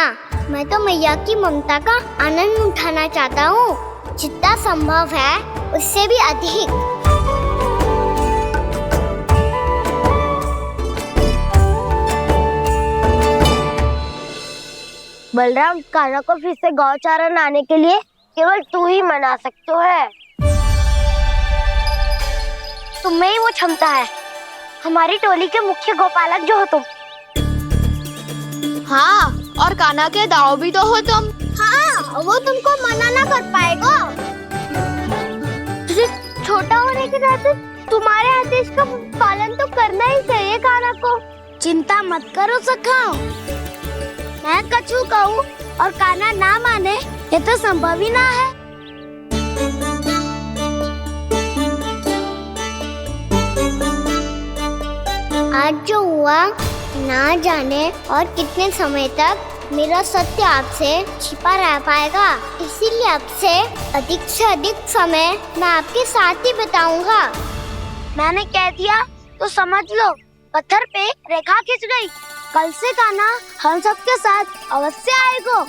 मैं तो मैया की ममता का आनंद उठाना चाहता हूँ, जितना संभव है उससे भी अधिक। बलराम, कान्हा को फिर से गौचारण आने के लिए केवल तू ही मना सकते है। तुम्हें ही वो क्षमता है, हमारी टोली के मुख्य गोपालक जो हो तुम। हाँ, और कान्हा के दाव भी तो हो तुम। हाँ, वो तुमको मना ना कर पाएगा। तुझे छोटा होने के नाते तुम्हारे आदेश का पालन तो करना ही चाहिए कान्हा को। चिंता मत करो सखा, मैं कछु कहूँ और कान्हा ना माने, ये तो संभव ही ना है। आज जो हुआ ना जाने और कितने समय तक मेरा सत्य आपसे छिपा रह पाएगा, इसीलिए आपसे अधिक से अधिक समय मैं आपके साथ ही बिताऊंगा। मैंने कह दिया तो समझ लो, पत्थर पे रेखा खींच गई। कल से कान्हा हम सबके साथ अवश्य आएगा।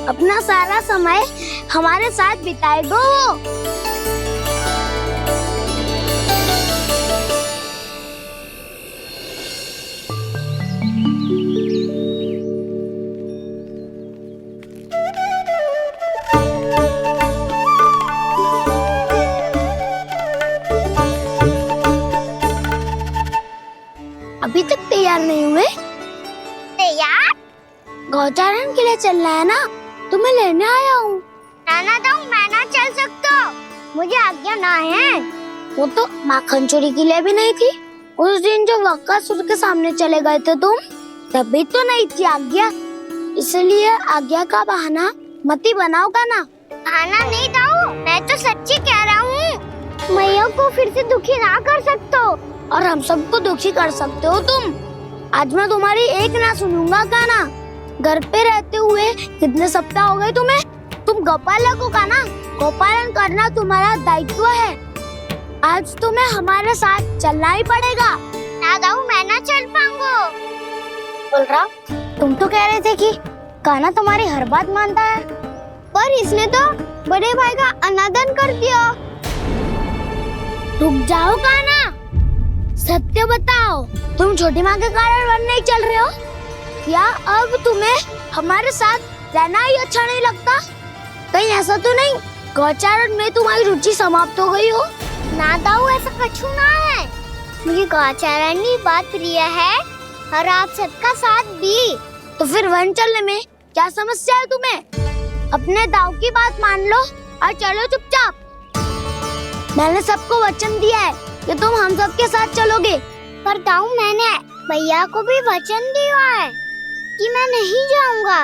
अपना सारा समय हमारे साथ बिताएगा वो। अभी तक तैयार नहीं हुए? तैयार? गौचारण के लिए चलना है ना, तुम्हें लेने आया हूँ। नाना तो मैं ना चल सकता, मुझे आज्ञा ना है। वो तो माखन चोरी के लिए भी नहीं थी। उस दिन जो वक्कासुर के सामने चले गए थे तुम, तभी तो नहीं थी आज्ञा। इसलिए आज्ञा का बहाना मत ही बनाओगा ना। बहाना नहीं दाऊ, मैं तो सच्ची कह रहा हूँ। मैया को फिर से दुखी ना कर सकते हो और हम सबको दुखी कर सकते हो तुम। आज मैं तुम्हारी एक ना सुनूंगा काना। घर पे रहते हुए कितने सप्ताह हो गए तुम्हें? तुम गोपालक हो काना। गोपालन करना तुम्हारा दायित्व है। आज तुम्हें हमारे साथ चलना ही पड़ेगा। ना दाऊ, मैं ना चल पाऊंगा। बोल रहा, तुम तो कह रहे थे कि काना तुम्हारी हर बात मानता है, पर इसने तो बड़े भाई का अनादर कर दिया। रुक जाओ काना, सत्य बताओ, तुम छोटी माँ के कारण वन नहीं चल रहे हो? या अब तुम्हें हमारे साथ रहना ही अच्छा नहीं लगता? कहीं ऐसा तो नहीं गौचारण में तुम्हारी रुचि समाप्त हो गई हो? ना दाऊ, ऐसा कछु ना है। मुझे गौचारण की बात प्रिय है और आप सबका साथ भी। तो फिर वन चलने में क्या समस्या है तुम्हें? अपने दाऊ की बात मान लो और चलो चुपचाप। मैंने सबको वचन दिया है कि तुम हम सब के साथ चलोगे। पर दाऊ, मैंने भैया को भी वचन दिया है कि मैं नहीं जाऊंगा।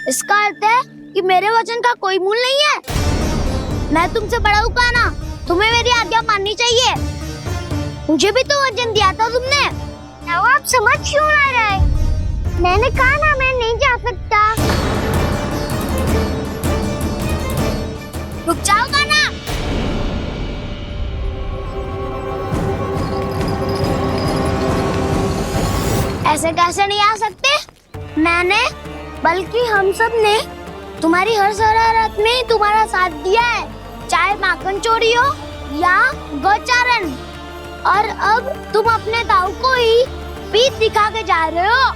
इसका अर्थ है कि मेरे वचन का कोई मूल नहीं है। मैं तुमसे बड़ा हूँ काना, तुम्हें मेरी आज्ञा माननी चाहिए। मुझे भी तो वचन दिया था तुमने। दाऊ, आप समझ क्यों आ रहे? मैंने कहा ना, मैं नहीं जा सकता। रुक जाओ काना। ऐसे कैसे नहीं आ सकते? मैंने बल्कि हम सब ने तुम्हारी हर शरारत में तुम्हारा साथ दिया है, चाहे माखन चोरी हो या गोचारण। और अब तुम अपने दाऊ को ही पीठ दिखा के जा रहे हो।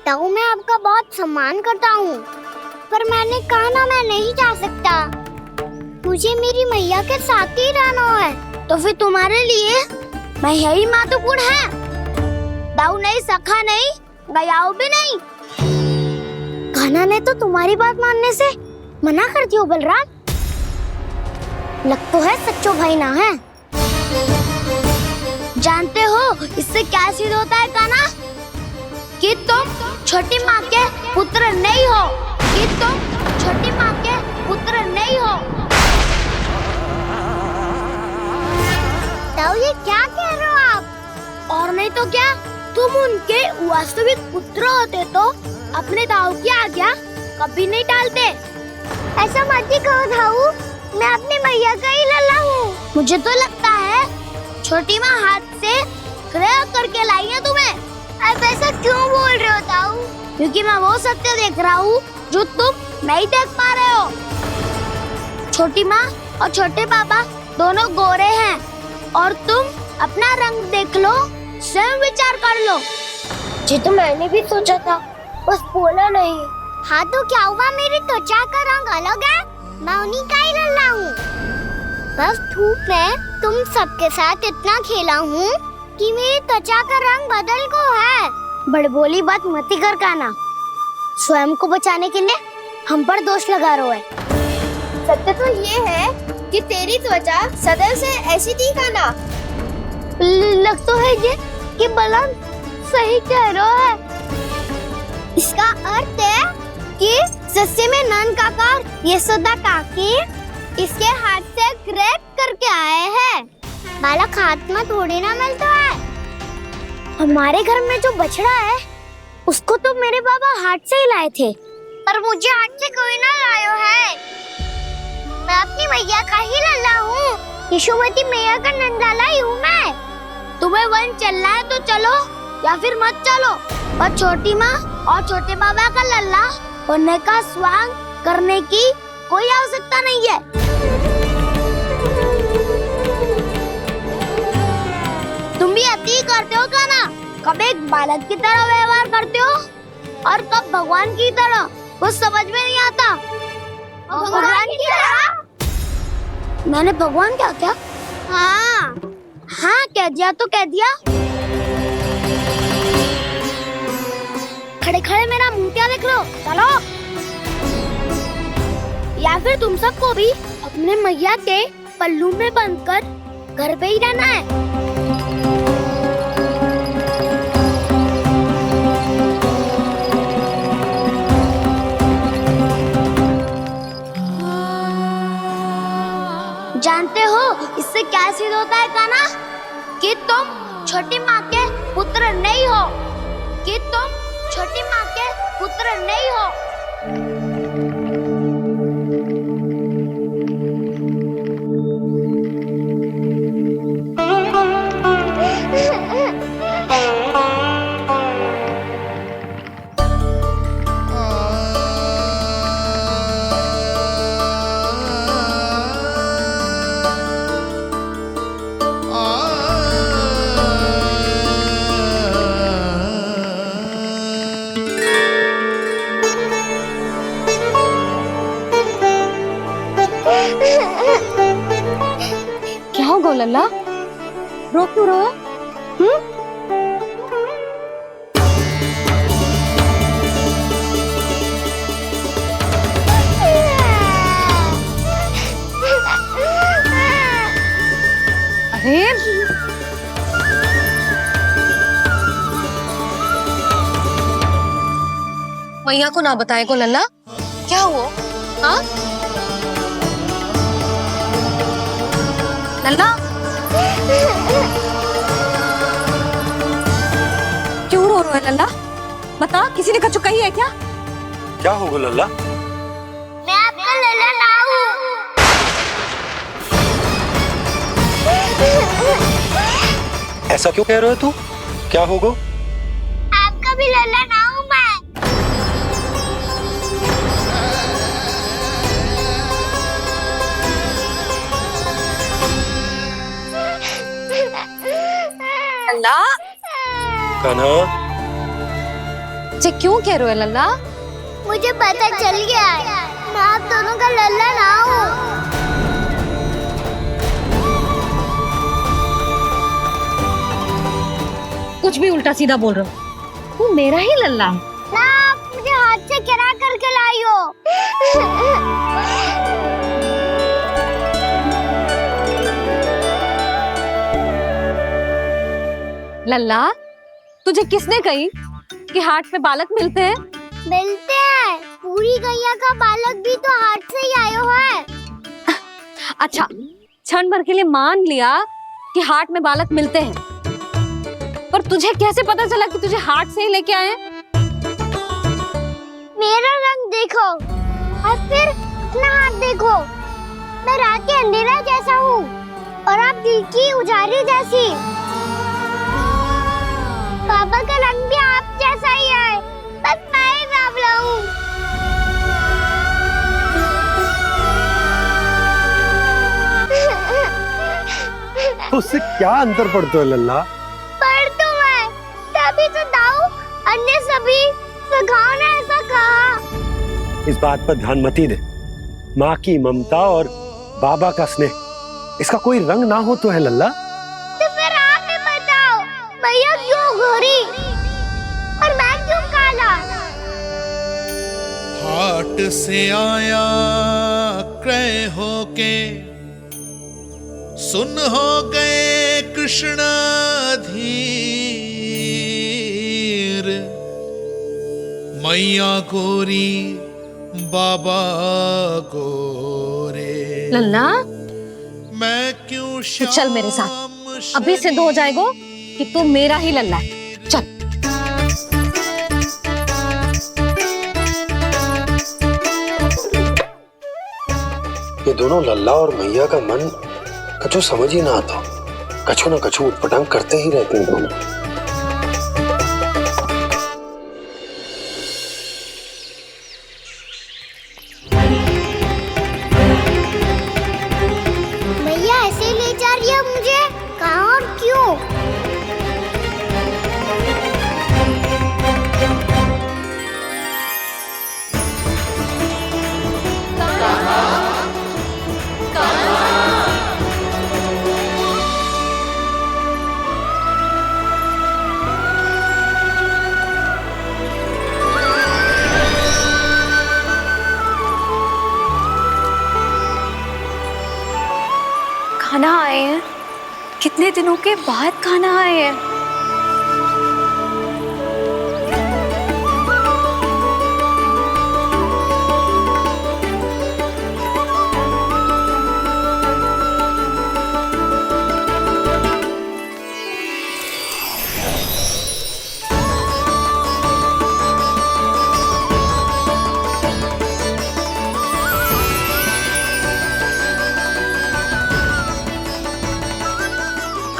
दाऊ, मैं आपका बहुत सम्मान करता हूँ, पर मैंने कहा ना, मैं नहीं जा सकता। मुझे मेरी मैया के साथ ही रहना है। तो फिर तुम्हारे लिए मैं यही महत्वपूर्ण है। दाऊ नहीं, सखा नहीं, गयाऊ भी नहीं। कान्हा ने तो तुम्हारी बात मानने से मना कर दिया बलराम। लग तो है सच्चो भाई ना है। जानते हो इससे क्या सिद्ध होता है कान्हा? कि तुम छोटी माँ के पुत्र नहीं हो, कि तुम छोटी माँ के पुत्र नहीं हो। दाऊ, ये क्या कह रहे हो आप? और नहीं तो क्या, तुम उनके वास्तविक पुत्र होते तो अपने दाऊ की आज्ञा कभी नहीं टालते। ऐसा मत ही कहो दाऊ, मैं अपनी मैया का ही लल्ला हूँ। मुझे तो लगता है छोटी माँ हाथ से ग्रह करके लाई है तुम्हें। अब ऐसा क्यों बोल रहे हो दाऊ? क्योंकि मैं वो सत्य देख रहा हूँ जो तुम नहीं देख पा रहे हो। छोटी माँ और छोटे पापा दोनों गोरे हैं और तुम अपना रंग देख लो, स्वयं विचार कर लो। जी तो मैंने भी सोचा था, बस बोला नहीं। हाँ तो क्या हुआ, मेरी त्वचा का रंग अलग है, मैं उन्हीं का ही लल्ला हूँ। बस धूप में तुम सबके साथ इतना खेला हूँ कि मेरी त्वचा का रंग बदल को है। बड़बोली बात मत कर कान्हा, स्वयं को बचाने के लिए हम पर दोष लगा रहे है। सत्य तो ये है कि तेरी त्वचा सदैव से ऐसी थी कान्हा। लग तो है ये कि बलराम सही कह रहा है। इसका अर्थ है कि सस्य में नन काका यशोदा काकी इसके हाथ से ग्रेप करके आए हैं। बालक हाथ में थोड़ी ना मिलता है। हमारे घर में जो बछड़ा है उसको तो मेरे बाबा हाथ से ही लाए थे, पर मुझे हाथ से कोई ना लायो है। मैं अपनी मैया का ही लल्ला हूँ, यशोमती मैया का नंदाला ही हूँ मैं। तुम्हें वन चलना है तो चलो या फिर मत चलो, पर छोटी माँ और छोटे बाबा का लल्ला होने का स्वांग करने की कोई आवश्यकता नहीं है। तुम भी अति करते हो कान्हा, कब एक बालक की तरह व्यवहार करते हो और कब भगवान की तरह, कुछ समझ में नहीं आता। भगवान की तरह? मैंने भगवान क्या क्या? हाँ हाँ, कह दिया तो कह दिया। खड़े खड़े मेरा मुंह क्या देख लो, चलो। या फिर तुम सबको भी अपने मैया के पल्लू में बंधकर घर पे ही रहना है। जानते हो इससे क्या सिद्ध होता है कान्हा? कि तुम छोटी माँ के पुत्र नहीं हो, कि तुम छोटी माँ के पुत्र नहीं हो। क्या हो गो लल्ला, रो क्यों रहो? अरे मैया को ना बताए को लल्ला, क्या हुआ? हाँ लल्ला, क्यों रो रहा है लल्ला? बता, किसी ने कछु कही है क्या? क्या होगा लल्ला? मैं आपका लल्ला ना हूँ। ऐसा क्यों कह रहे हो तू? क्या होगा? आपका भी लल्ला ना हूँ मैं। लल्ला, कान्हा, जे क्यों कह रहे हो लल्ला? मुझे पता चल गया है, मैं आप दोनों का लल्ला ना हूँ। कुछ भी उल्टा सीधा बोल रहे हो, तू मेरा ही लल्ला है। ना, आप मुझे हाथ से गिरा करके लाई हो। लल्ला, तुझे किसने कही कि हाट में बालक मिलते हैं? मिलते हैं, पूरी गैया का बालक भी तो हाट से ही आयो है। अच्छा, क्षण भर के लिए मान लिया कि हाट में बालक मिलते हैं, पर तुझे कैसे पता चला कि तुझे हाट से ही लेके आए? मेरा रंग देखो और फिर अपना हाथ देखो। मैं रात के अंधेरा जैसा हूँ और आप दिल की उजाली जैसी। बाबा का रंग भी आप जैसा ही है, बस मैं ही बावला हूँ। उससे क्या अंतर पड़ता है लल्ला? पर तो मैं तभी तो दाऊ अन्य सभी सुखाओ ने ऐसा कहा। इस बात पर ध्यान मत ही दे। माँ की ममता और बाबा का स्नेह, इसका कोई रंग ना हो तो है लल्ला। तो फिर आप ही बताओ, भैया क्यों गोरी और मैं क्यों काला? हाट से आया क्रय होके, सुन हो गए कृष्ण धीर। मैया गोरी बाबा गोरे। लल्ला, मैं क्यों तू चल मेरे साथ, अभी सिद्ध हो जाएगा कि तू मेरा ही लल्ला है। चल। ये दोनों लल्ला और मैया का मन कछु समझ ही ना आता, कछु ना कछु उटपटांग करते ही रहते हैं दोनों। भैया ऐसे ले जा रही है मुझे, कहाँ और क्यों? खाना आए हैं, कितने दिनों के बाद खाना आए हैं।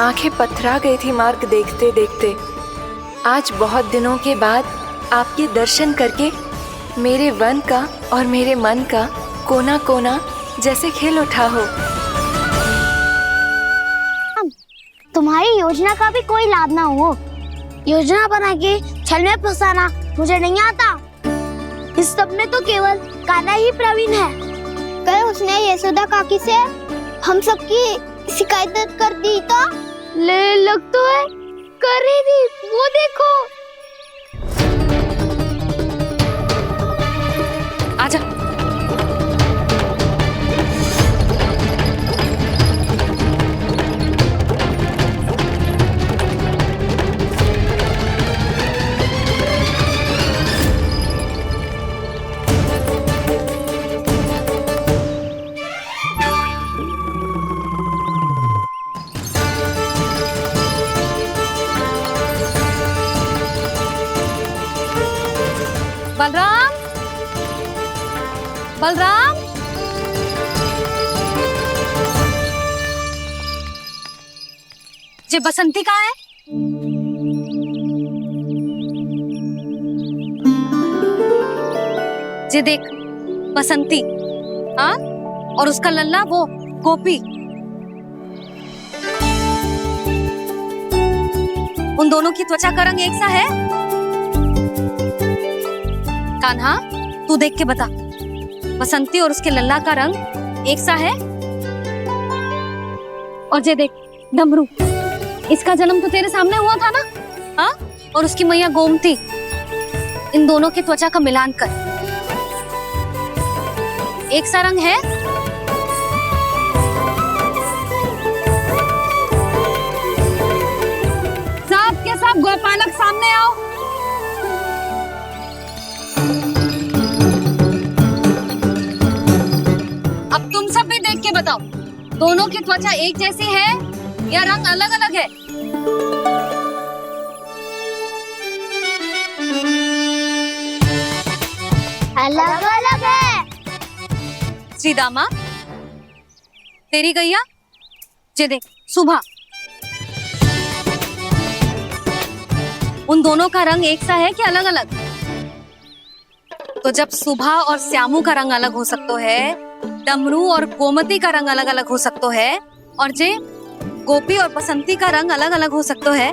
आंखें पथरा गई थी मार्ग देखते देखते। आज बहुत दिनों के बाद आपके दर्शन करके मेरे वन का और मेरे मन का कोना कोना जैसे खिल उठा हो। तुम्हारी योजना का भी कोई लाभ ना हो। योजना बना के छल में फंसाना मुझे नहीं आता। इस सब में तो केवल कान्हा ही प्रवीण है। कल उसने यशोदा काकी से हम सबकी शिकायत कर दी तो लग तो है कर ही दी। वो देखो। आजा। बलराम, बलराम, जे बसंती कहाँ है? जे देख बसंती, हाँ, और उसका लल्ला वो गोपी। उन दोनों की त्वचा का रंग एक सा है? कान्हा, तू देख के बता, बसंती और उसके लल्ला का रंग एक सा है? और ये देख डमरू, इसका जन्म तो तेरे सामने हुआ था ना? हाँ? और उसकी मैया गोमती, इन दोनों की त्वचा का मिलान कर, एक सा रंग है? सब के सब गोपालक सामने आओ। अब तुम सब भी देख के बताओ, दोनों की त्वचा एक जैसी है या रंग अलग अलग है? अलग अलग है। श्रीदामा, तेरी गैया, जे देख सुभा, उन दोनों का रंग एक सा है कि अलग अलग? तो जब सुभा और श्यामू का रंग अलग हो सकता है, डमरू और गोमती का रंग अलग अलग हो सकता है, और जे गोपी और बसंती का रंग अलग अलग हो सकता है,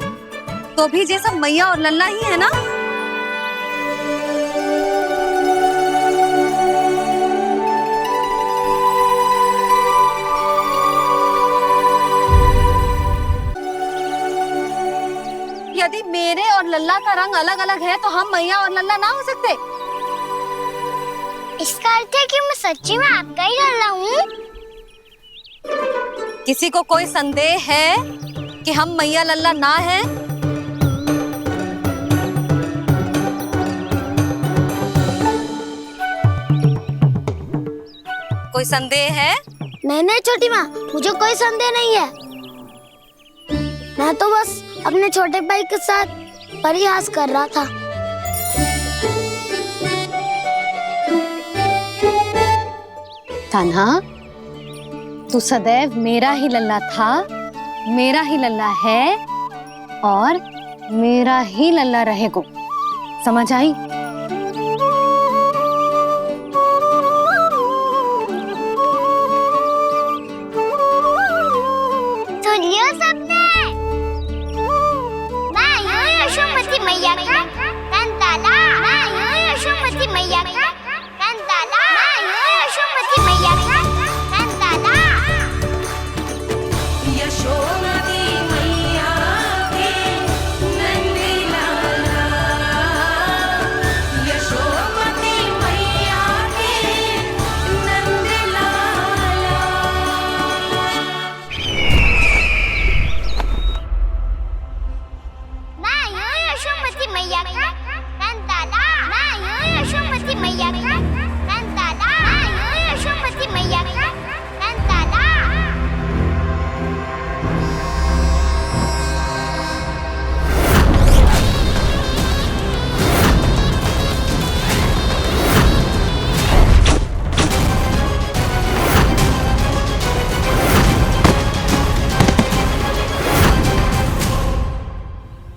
तो भी जे सब मैया और लल्ला ही है ना? यदि मेरे और लल्ला का रंग अलग अलग है तो हम मैया और लल्ला ना हो सकते? इसका अर्थ है कि मैं सच्ची में आपका ही लल्ला हूँ? किसी को कोई संदेह है कि हम मैया लल्ला ना हैं? कोई संदेह है? नहीं नहीं छोटी माँ, मुझे कोई संदेह नहीं है। मैं तो बस अपने छोटे भाई के साथ परिहास कर रहा था। कान्हा, तू सदैव मेरा ही लल्ला था, मेरा ही लल्ला है और मेरा ही लल्ला रहेगा। समझ आई? सुनियो सबने, मैं हूँ यशोमती मैया का कंताला। मैं हूँ यशोमती मैया का कंताला। मैं हूँ यशोमती मैया का कंताला। यशोमती मैया के नंदी लाला,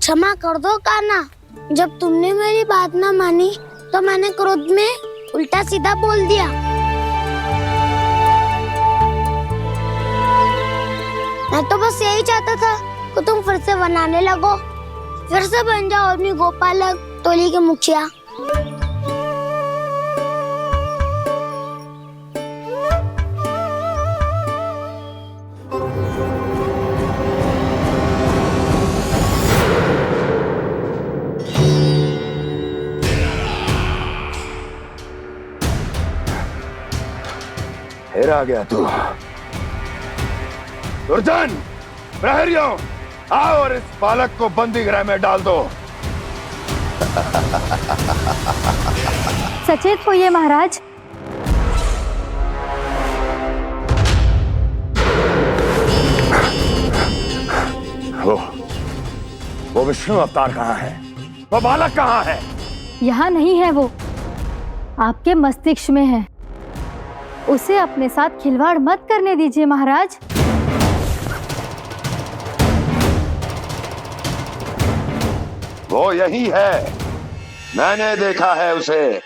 क्षमा कर दो कान्हा। जब तुमने मेरी बात ना मानी तो मैंने क्रोध में उल्टा सीधा बोल दिया। मैं तो बस यही चाहता था कि तुम फिर से बनाने लगो, फिर से बन जाओ अपनी गोपालक टोली के मुखिया। फिर आ गया तू। दुर्जन, प्रहरियों, आओ और इस बालक को बंदी गृह में डाल दो। सचेत होइए महाराज। वो विष्णु अवतार कहाँ है? वो बालक कहाँ है? यहाँ नहीं है वो, आपके मस्तिष्क में है। उसे अपने साथ खिलवाड़ मत करने दीजिए महाराज। वो यही है, मैंने देखा है उसे।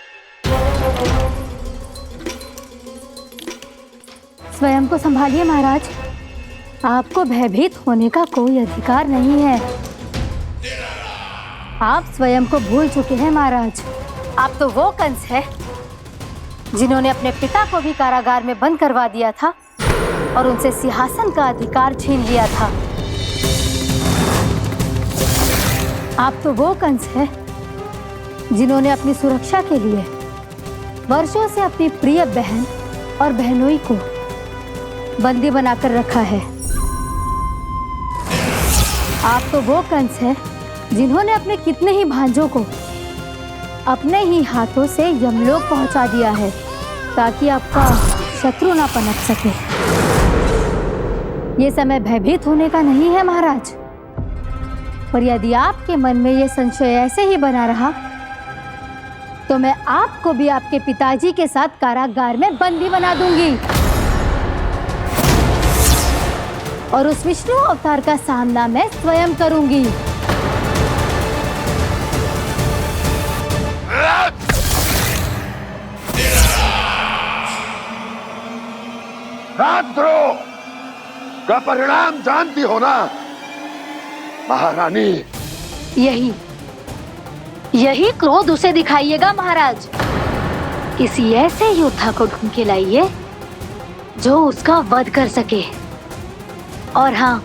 स्वयं को संभालिए महाराज, आपको भयभीत होने का कोई अधिकार नहीं है। आप स्वयं को भूल चुके हैं महाराज। आप तो वो कंस है जिन्होंने अपने पिता को भी कारागार में बंद करवा दिया था और उनसे सिंहासन का अधिकार छीन लिया था। आप तो वो कंस है जिन्होंने अपनी सुरक्षा के लिए वर्षों से अपनी प्रिय बहन और बहनोई को बंदी बनाकर रखा है। आप तो वो कंस है जिन्होंने अपने कितने ही भांजों को अपने ही हाथों से यमलोक पहुंचा दिया है ताकि आपका शत्रु ना पनप सके। ये समय भयभीत होने का नहीं है महाराज, पर यदि आपके मन में ये संशय ऐसे ही बना रहा तो मैं आपको भी आपके पिताजी के साथ कारागार में बंदी बना दूंगी और उस विष्णु अवतार का सामना मैं स्वयं करूंगी। राजद्रोह का परिणाम जानती हो ना महारानी? यही क्रोध उसे दिखाइएगा महाराज। किसी ऐसे योद्धा को ढूंढ के लाइए जो उसका वध कर सके, और हाँ,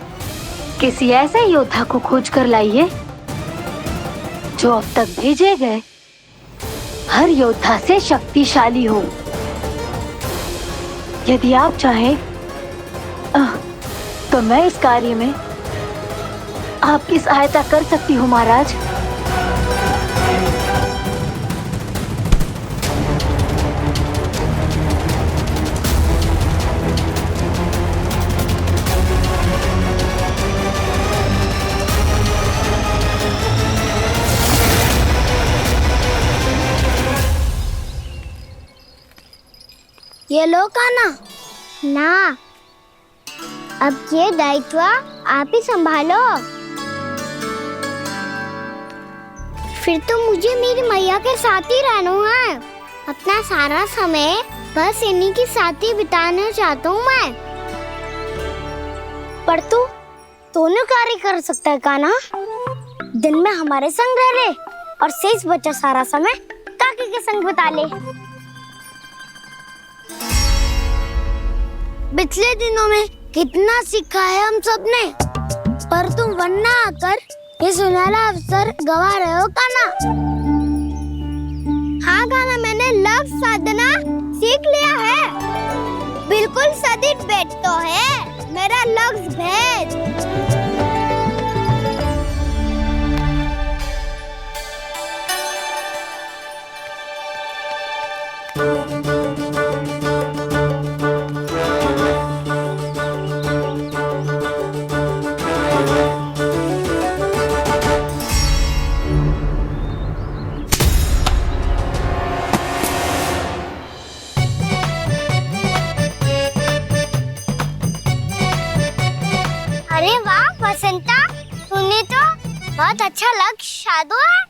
किसी ऐसे योद्धा को खोज कर लाइए जो अब तक भेजे गए हर योद्धा से शक्तिशाली हो। यदि आप चाहें तो मैं इस कार्य में आपकी सहायता कर सकती हूँ महाराज। ये लो कान्हा। ना, अब ये दायित्व आप ही संभालो। फिर तो मुझे मेरी मैया के साथ ही रहना है। अपना सारा समय बस इन्हीं के साथ ही बिताना चाहता हूँ मैं। पर तू दोनों कार्य कर सकता है कान्हा। दिन में हमारे संग रह ले और शेष बचा सारा समय काकी के संग बिता ले। पिछले दिनों में कितना सीखा है हम सब ने, पर तुम वरना आकर ये सुनहरा अवसर गवा रहे हो कान्हा। हाँ कान्हा, मैंने लक्ष्य साधना सीख लिया है। बिल्कुल सदित भेद तो है मेरा लक्ष्य भेद। अरे वाह बसंता, तूने तो बहुत अच्छा लक्ष्य साधु है।